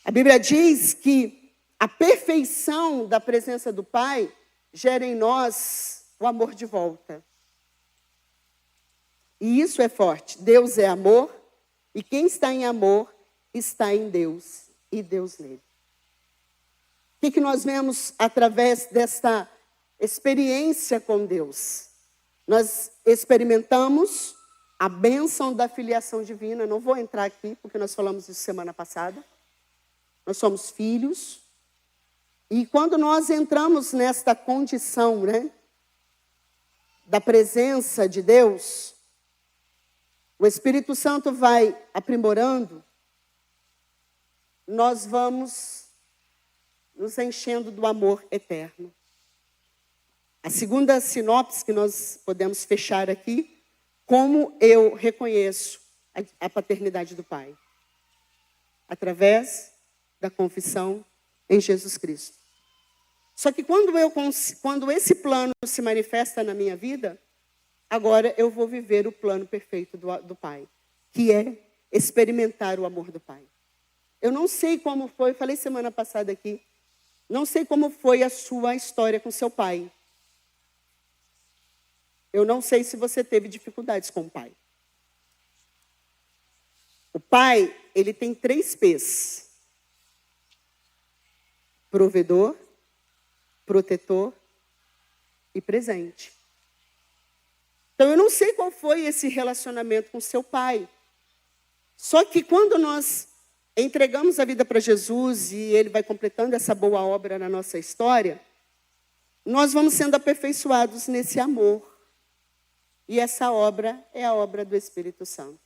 [SPEAKER 1] A Bíblia diz que a perfeição da presença do Pai gera em nós o amor de volta. E isso é forte. Deus é amor, e quem está em amor está em Deus, e Deus nele. O que nós vemos através desta experiência com Deus? Nós experimentamos a bênção da filiação divina. Não vou entrar aqui, porque nós falamos isso semana passada. Nós somos filhos. E quando nós entramos nesta condição, da presença de Deus, o Espírito Santo vai aprimorando, nós vamos nos enchendo do amor eterno. A segunda sinopse que nós podemos fechar aqui, como eu reconheço a paternidade do Pai? Através da confissão em Jesus Cristo. Só que quando esse plano se manifesta na minha vida, agora eu vou viver o plano perfeito do Pai, que é experimentar o amor do Pai. Eu não sei como foi, falei semana passada aqui, não sei como foi a sua história com seu pai. Eu não sei se você teve dificuldades com o pai. O pai, ele tem 3 P's. Provedor, protetor e presente. Então, eu não sei qual foi esse relacionamento com seu pai. Só que quando nós entregamos a vida para Jesus e ele vai completando essa boa obra na nossa história, nós vamos sendo aperfeiçoados nesse amor. E essa obra é a obra do Espírito Santo.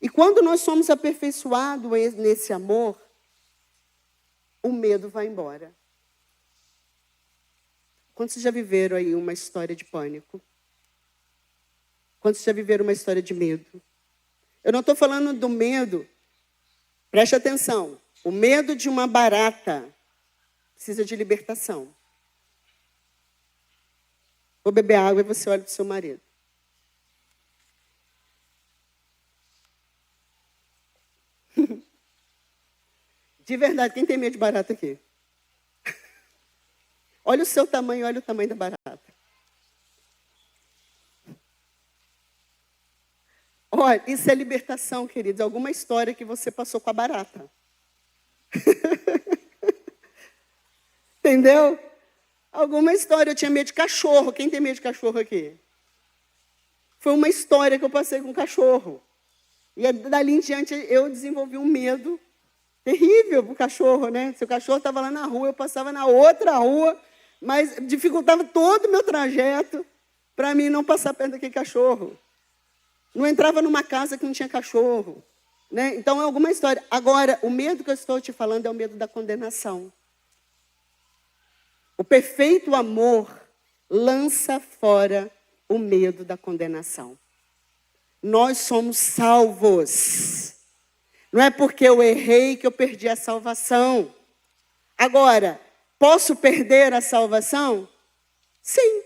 [SPEAKER 1] E quando nós somos aperfeiçoados nesse amor, o medo vai embora. Quantos já viveram aí uma história de pânico? Quantos já viveram uma história de medo? Eu não estou falando do medo, preste atenção, o medo de uma barata precisa de libertação. Vou beber água e você olha para o seu marido. De verdade, quem tem medo de barata aqui? Olha o seu tamanho, olha o tamanho da barata. Olha, isso é libertação, queridos. Alguma história que você passou com a barata. Entendeu? Alguma história. Eu tinha medo de cachorro. Quem tem medo de cachorro aqui? Foi uma história que eu passei com cachorro. E dali em diante eu desenvolvi um medo terrível para o cachorro, né? Se o cachorro estava lá na rua, eu passava na outra rua, mas dificultava todo o meu trajeto para mim não passar perto daquele cachorro. Não entrava numa casa que não tinha cachorro, né? Então é alguma história. Agora, o medo que eu estou te falando é o medo da condenação. O perfeito amor lança fora o medo da condenação. Nós somos salvos. Não é porque eu errei que eu perdi a salvação. Agora, posso perder a salvação? Sim.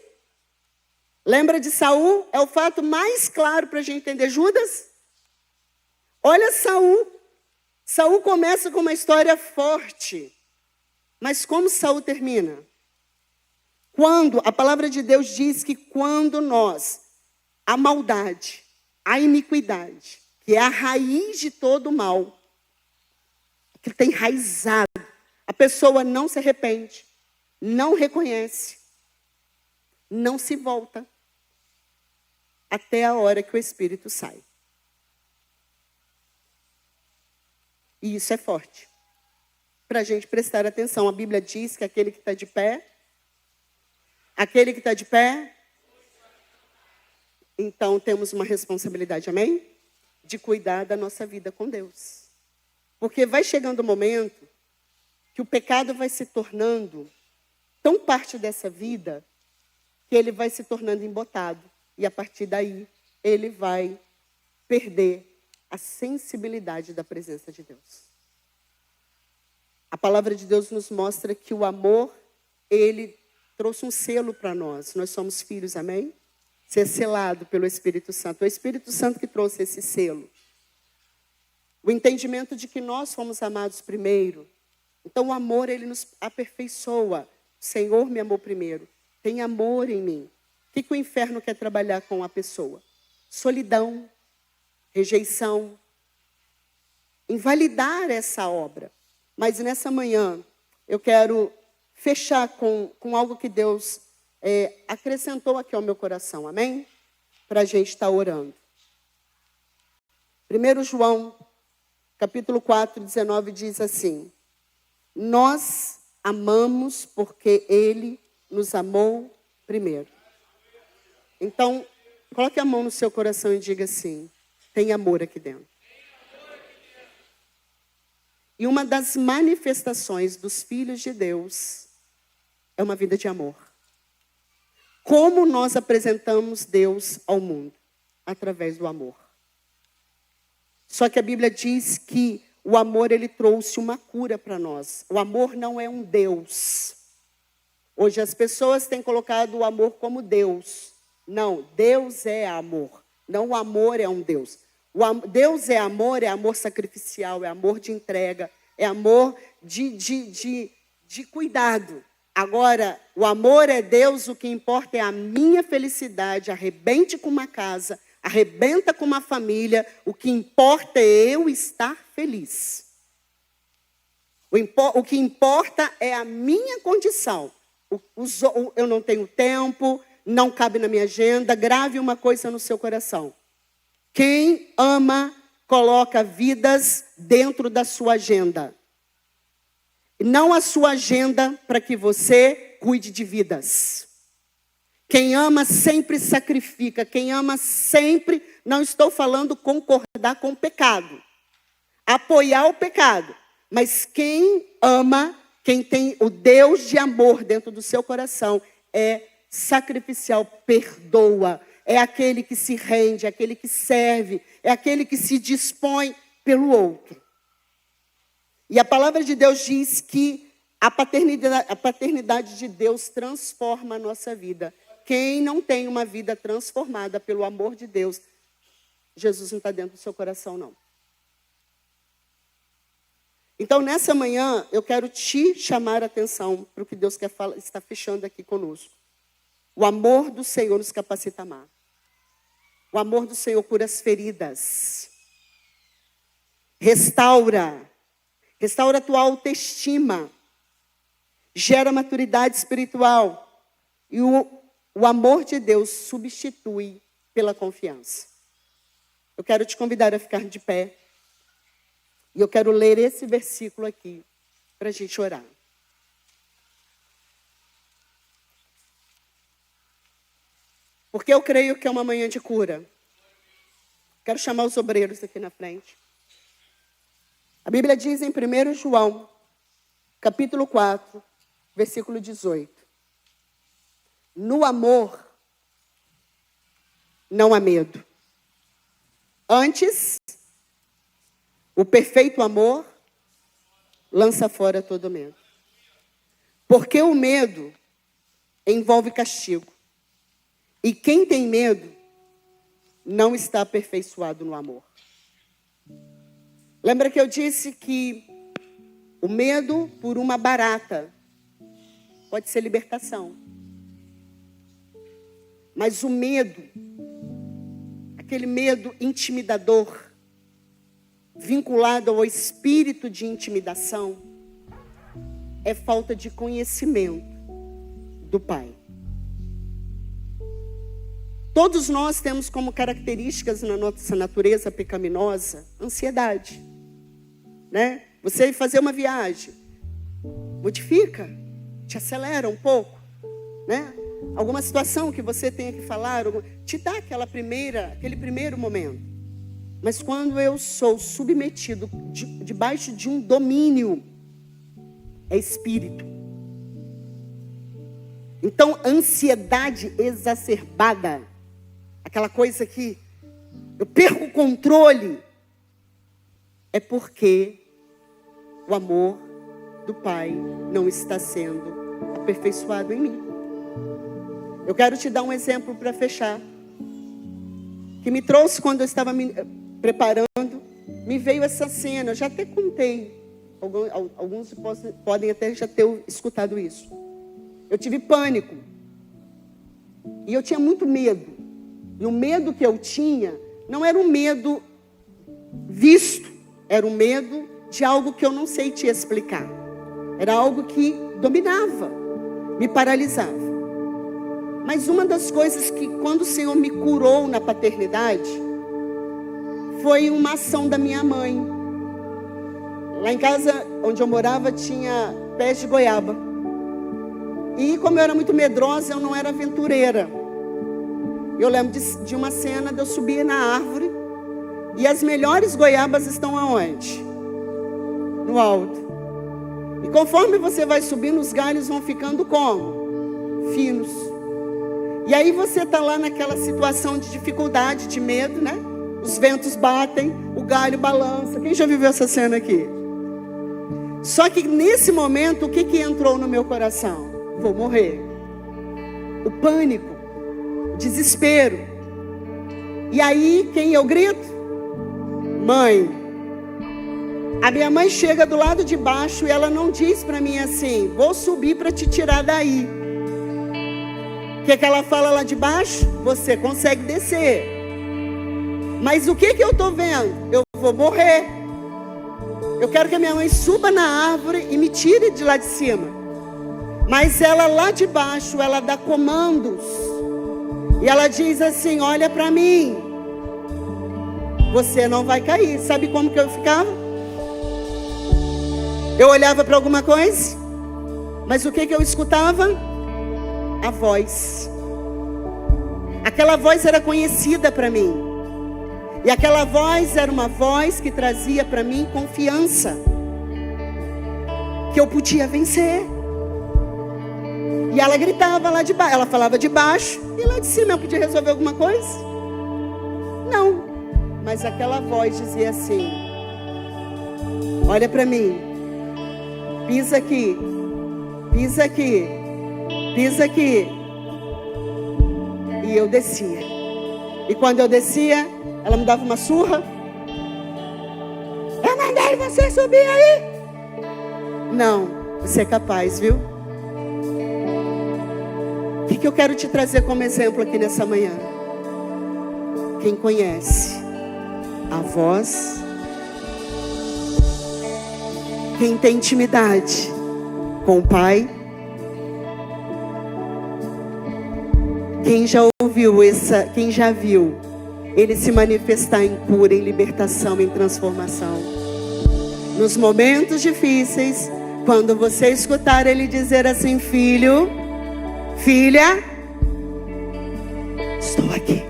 [SPEAKER 1] Lembra de Saul? É o fato mais claro para a gente entender. Judas? Olha Saul. Saul começa com uma história forte. Mas como Saul termina? Quando a palavra de Deus diz que quando a maldade, a iniquidade, que é a raiz de todo o mal, que está enraizado, a pessoa não se arrepende, não reconhece, não se volta, até a hora que o Espírito sai. E isso é forte. Para a gente prestar atenção, a Bíblia diz que aquele que está de pé, então temos uma responsabilidade, amém? De cuidar da nossa vida com Deus. Porque vai chegando o momento que o pecado vai se tornando tão parte dessa vida que ele vai se tornando embotado. E a partir daí, ele vai perder a sensibilidade da presença de Deus. A palavra de Deus nos mostra que o amor, ele trouxe um selo para nós. Nós somos filhos, amém? Ser selado pelo Espírito Santo. É o Espírito Santo que trouxe esse selo. O entendimento de que nós fomos amados primeiro. Então o amor, ele nos aperfeiçoa. O Senhor me amou primeiro. Tem amor em mim. O que o inferno quer trabalhar com a pessoa? Solidão, rejeição. Invalidar essa obra. Mas nessa manhã, eu quero fechar com algo que Deus acrescentou aqui ao meu coração. Amém? Para a gente estar orando. 1 João, capítulo 4, 19, diz assim: nós amamos porque Ele nos amou primeiro. Então, coloque a mão no seu coração e diga assim: tem amor aqui dentro. E uma das manifestações dos filhos de Deus é uma vida de amor. Como nós apresentamos Deus ao mundo? Através do amor. Só que a Bíblia diz que o amor, ele trouxe uma cura para nós. O amor não é um Deus. Hoje as pessoas têm colocado o amor como Deus. Não, Deus é amor. Não o amor é um Deus. Deus é amor sacrificial, é amor de entrega, é amor de cuidado. Agora, o amor é Deus, o que importa é a minha felicidade. Arrebente com uma casa, arrebenta com uma família, o que importa é eu estar feliz. O que importa é a minha condição. Eu não tenho tempo, não cabe na minha agenda. Grave uma coisa no seu coração. Quem ama, coloca vidas dentro da sua agenda. Não a sua agenda para que você cuide de vidas. Quem ama sempre sacrifica. Quem ama sempre, não estou falando concordar com o pecado. Apoiar o pecado. Mas quem ama, quem tem o Deus de amor dentro do seu coração, é sacrificial, perdoa. É aquele que se rende, é aquele que serve, é aquele que se dispõe pelo outro. E a palavra de Deus diz que a paternidade de Deus transforma a nossa vida. Quem não tem uma vida transformada pelo amor de Deus, Jesus não está dentro do seu coração, não. Então, nessa manhã, eu quero te chamar a atenção para o que Deus está fechando aqui conosco. O amor do Senhor nos capacita a amar. O amor do Senhor cura as feridas. Restaura a tua autoestima. Gera maturidade espiritual. E o amor de Deus substitui pela confiança. Eu quero te convidar a ficar de pé. E eu quero ler esse versículo aqui para a gente orar. Porque eu creio que é uma manhã de cura. Quero chamar os obreiros aqui na frente. A Bíblia diz em 1 João, capítulo 4, versículo 18. No amor, não há medo. Antes, o perfeito amor lança fora todo medo. Porque o medo envolve castigo. E quem tem medo não está aperfeiçoado no amor. Lembra que eu disse que o medo por uma barata pode ser libertação. Mas o medo, aquele medo intimidador, vinculado ao espírito de intimidação, é falta de conhecimento do Pai. Todos nós temos como características na nossa natureza pecaminosa ansiedade, né? Você fazer uma viagem, modifica, te acelera um pouco, né? Alguma situação que você tenha que falar, te dá aquele primeiro momento. Mas quando eu sou submetido debaixo de um domínio, é espírito. Então, ansiedade exacerbada, aquela coisa que eu perco o controle, é porque o amor do Pai não está sendo aperfeiçoado em mim. Eu quero te dar um exemplo para fechar, que me trouxe quando eu estava me preparando me veio essa cena. Eu já até contei. Alguns podem até já ter escutado isso. Eu tive pânico. E eu tinha muito medo. E o medo que eu tinha não era um medo visto. Era um medo de algo que eu não sei te explicar. Era algo que dominava, me paralisava. Mas uma das coisas que, quando o Senhor me curou na paternidade, foi uma ação da minha mãe. Lá em casa, onde eu morava, tinha pés de goiaba. E como eu era muito medrosa, eu não era aventureira. Eu lembro de uma cena de eu subir na árvore. E as melhores goiabas estão aonde? No alto. E conforme você vai subindo, os galhos vão ficando como? Finos. E aí você está lá naquela situação de dificuldade, de medo, né? Os ventos batem, o galho balança. Quem já viveu essa cena aqui? Só que nesse momento, o que entrou no meu coração? Vou morrer. O pânico, o desespero. E aí, quem eu grito? Mãe. A minha mãe chega do lado de baixo e ela não diz para mim assim: vou subir para te tirar daí. O que ela fala lá de baixo? Você consegue descer. Mas o que eu estou vendo? Eu vou morrer. Eu quero que a minha mãe suba na árvore e me tire de lá de cima. Mas ela lá de baixo, ela dá comandos. E ela diz assim: olha para mim. Você não vai cair. Sabe como que eu ficava? Eu olhava para alguma coisa, mas o que eu escutava? A voz. Aquela voz era conhecida para mim. E aquela voz era uma voz que trazia para mim confiança. Que eu podia vencer. E ela gritava lá de baixo. Ela falava de baixo. E lá de cima eu podia resolver alguma coisa? Não. Mas aquela voz dizia assim: olha para mim. Pisa aqui. Pisa aqui. Pisa aqui. E eu descia. E quando eu descia, ela me dava uma surra. Eu mandei você subir aí. Não, você é capaz, viu? O que eu quero te trazer como exemplo aqui nessa manhã? Quem conhece a voz, quem tem intimidade com o Pai, quem já ouviu quem já viu Ele se manifestar em cura, em libertação, em transformação. Nos momentos difíceis, quando você escutar Ele dizer assim: filho, filha, estou aqui.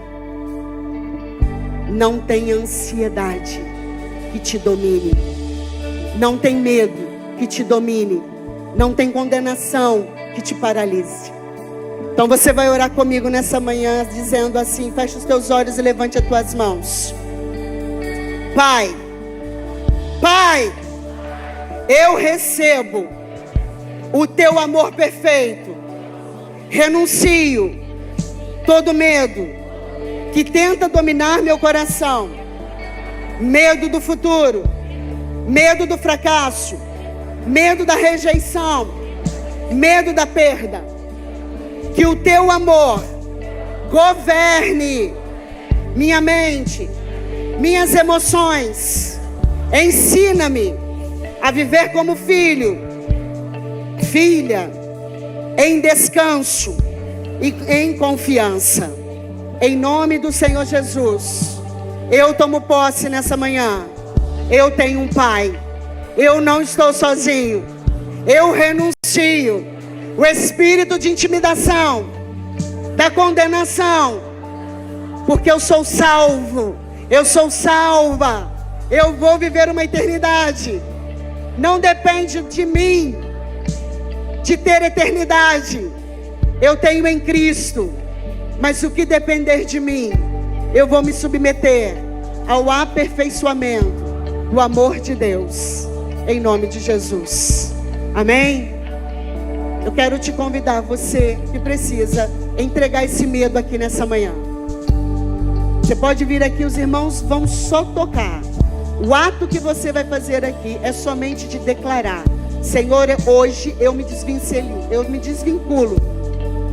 [SPEAKER 1] Não tem ansiedade que te domine. Não tem medo que te domine. Não tem condenação que te paralise. Então você vai orar comigo nessa manhã dizendo assim: fecha os teus olhos e levante as tuas mãos. Pai, Pai, eu recebo o teu amor perfeito. Renuncio todo medo que tenta dominar meu coração. Medo do futuro, medo do fracasso, medo da rejeição, medo da perda. Que o teu amor governe minha mente, minhas emoções. Ensina-me a viver como filho, filha, em descanso e em confiança. Em nome do Senhor Jesus, eu tomo posse nessa manhã. Eu tenho um Pai. Eu não estou sozinho. Eu renuncio o espírito de intimidação, da condenação, porque eu sou salvo. Eu sou salva. Eu vou viver uma eternidade. Não depende de mim de ter eternidade. Eu tenho em Cristo. Mas o que depender de mim, eu vou me submeter ao aperfeiçoamento do amor de Deus, em nome de Jesus. Amém? Eu quero te convidar, você que precisa entregar esse medo aqui nessa manhã. Você pode vir aqui, os irmãos vão só tocar. O ato que você vai fazer aqui é somente de declarar: Senhor, hoje eu me desvinculo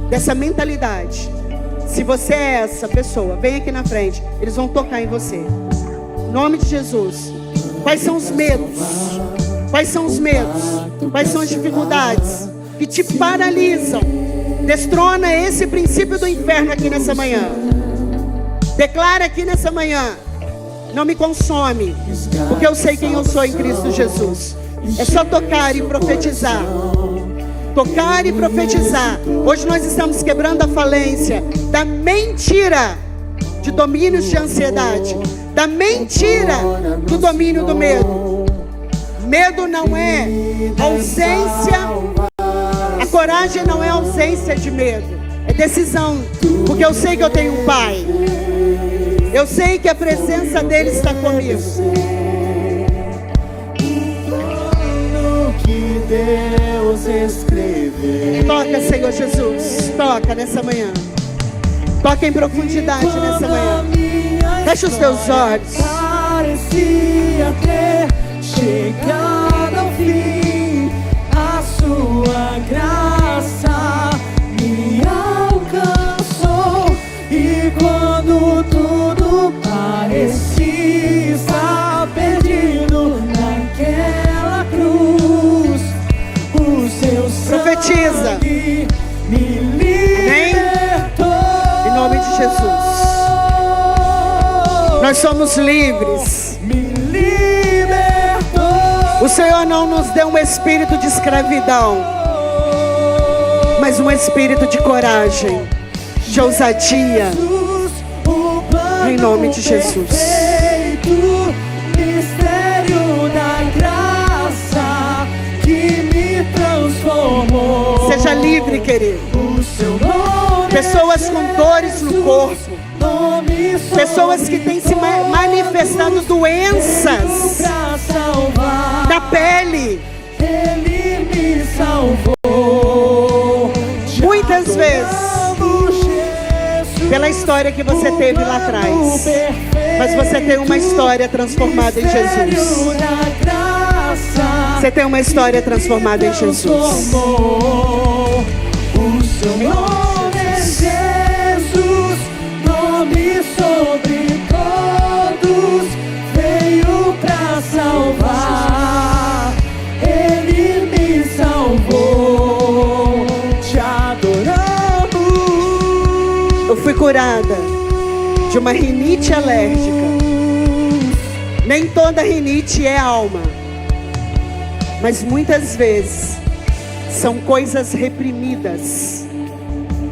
[SPEAKER 1] dessa mentalidade. Se você é essa pessoa, vem aqui na frente, eles vão tocar em você. Em nome de Jesus. Quais são os medos? Quais são os medos? Quais são as dificuldades que te paralisam? Destrona esse princípio do inferno aqui nessa manhã. Declara aqui nessa manhã: não me consome, porque eu sei quem eu sou em Cristo Jesus. É só tocar e profetizar. Tocar e profetizar. Hoje nós estamos quebrando a falência da mentira de domínios de ansiedade, da mentira do domínio do medo. Medo não é ausência, a coragem não é ausência de medo, é decisão, porque eu sei que eu tenho um Pai, eu sei que a presença dele está comigo.
[SPEAKER 3] Que Deus escreveu.
[SPEAKER 1] Toca, Senhor Jesus, toca nessa manhã. Toca em profundidade nessa manhã. Fecha os teus olhos.
[SPEAKER 3] Parecia ter chegado ao fim, a sua graça me alcançou. E quando tudo parecia estar perdido naquela cruz, o seu
[SPEAKER 1] profetiza.
[SPEAKER 3] sangue me libertou.
[SPEAKER 1] Em nome de Jesus. Nós somos livres.
[SPEAKER 3] Me libertou.
[SPEAKER 1] O Senhor não nos deu um espírito de escravidão, mas um espírito de coragem, de ousadia. Em nome de Jesus.
[SPEAKER 3] Mistério da graça que me transformou.
[SPEAKER 1] Seja livre, querido.
[SPEAKER 3] O seu nome,
[SPEAKER 1] pessoas com dores no corpo, pessoas que têm se manifestado doenças na pele.
[SPEAKER 3] Ele me salvou.
[SPEAKER 1] Muitas vezes pela história que você teve lá atrás, mas você tem uma história transformada em Jesus. Você tem uma história transformada em Jesus.
[SPEAKER 3] O seu nome é Jesus, nome sobre todos, veio pra salvar. Ele me salvou. Te adoramos.
[SPEAKER 1] Eu fui curada de uma rinite alérgica. Nem toda rinite é alma, mas muitas vezes são coisas reprimidas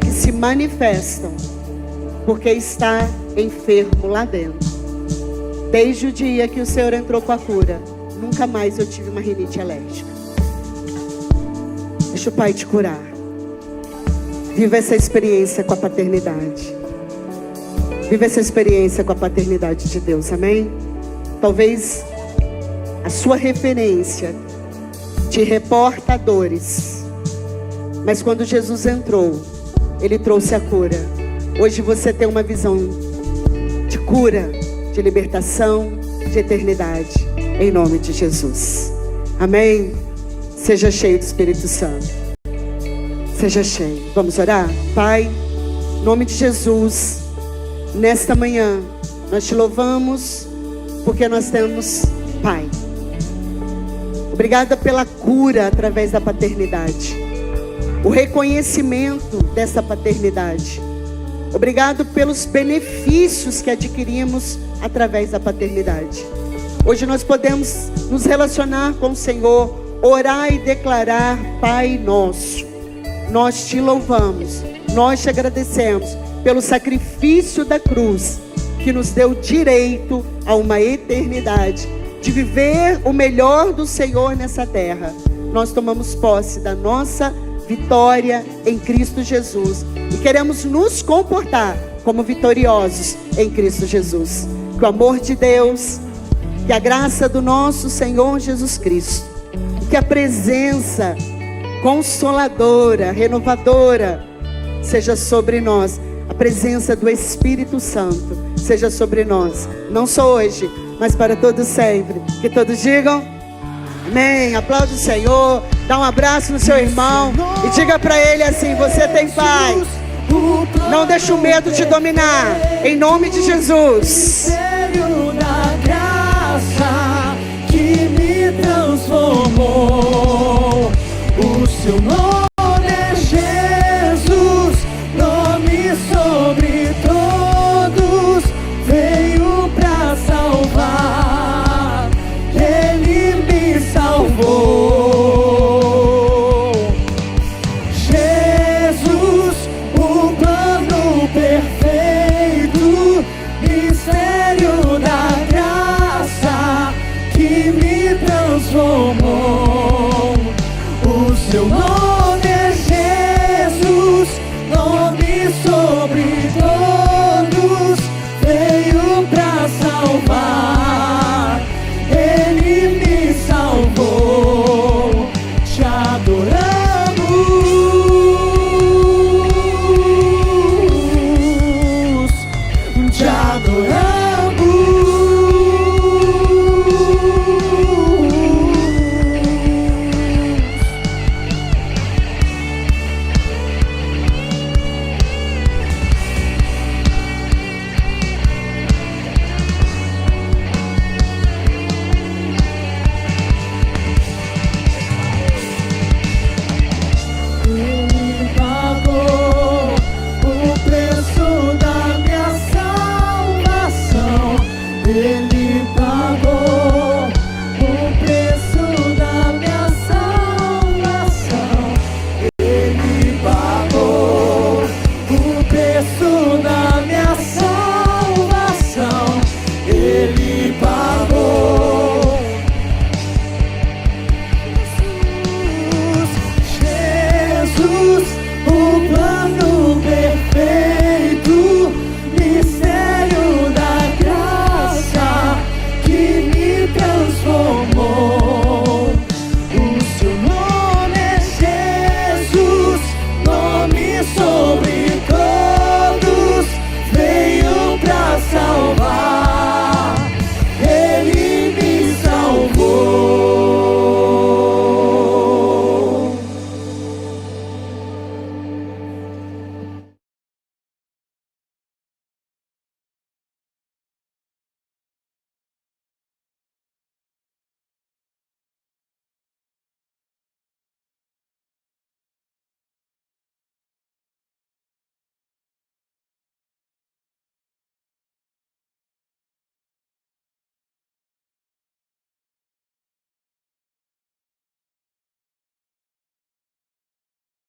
[SPEAKER 1] que se manifestam porque está enfermo lá dentro. Desde o dia que o Senhor entrou com a cura, nunca mais eu tive uma rinite alérgica. Deixa o Pai te curar. Viva essa experiência com a paternidade. Viva essa experiência com a paternidade de Deus, amém? Talvez a sua referência te reporta a dores, mas quando Jesus entrou, Ele trouxe a cura. Hoje você tem uma visão de cura, de libertação, de eternidade, em nome de Jesus, amém? Seja cheio do Espírito Santo. Seja cheio. Vamos orar? Pai, em nome de Jesus, nesta manhã, nós te louvamos, porque nós temos Pai. Obrigada pela cura através da paternidade, o reconhecimento dessa paternidade. Obrigado pelos benefícios que adquirimos através da paternidade. Hoje nós podemos nos relacionar com o Senhor, orar e declarar: Pai nosso. Nós te louvamos, nós te agradecemos pelo sacrifício da cruz, que nos deu direito a uma eternidade, de viver o melhor do Senhor nessa terra. Nós tomamos posse da nossa vitória em Cristo Jesus e queremos nos comportar como vitoriosos em Cristo Jesus. Que o amor de Deus, que a graça do nosso Senhor Jesus Cristo, que a presença consoladora, renovadora, seja sobre nós. A presença do Espírito Santo seja sobre nós, não só hoje, mas para todos sempre. Que todos digam amém. Aplaude o Senhor, dá um abraço no seu irmão e diga para ele assim: você tem paz. Não deixe o medo te dominar, em nome de Jesus.
[SPEAKER 3] Mistério da graça que me transformou. O seu nome é Jesus, nome sobre todos, veio pra salvar, ele me salvou. Jesus, o plano perfeito, mistério da graça que me transformou. O seu nome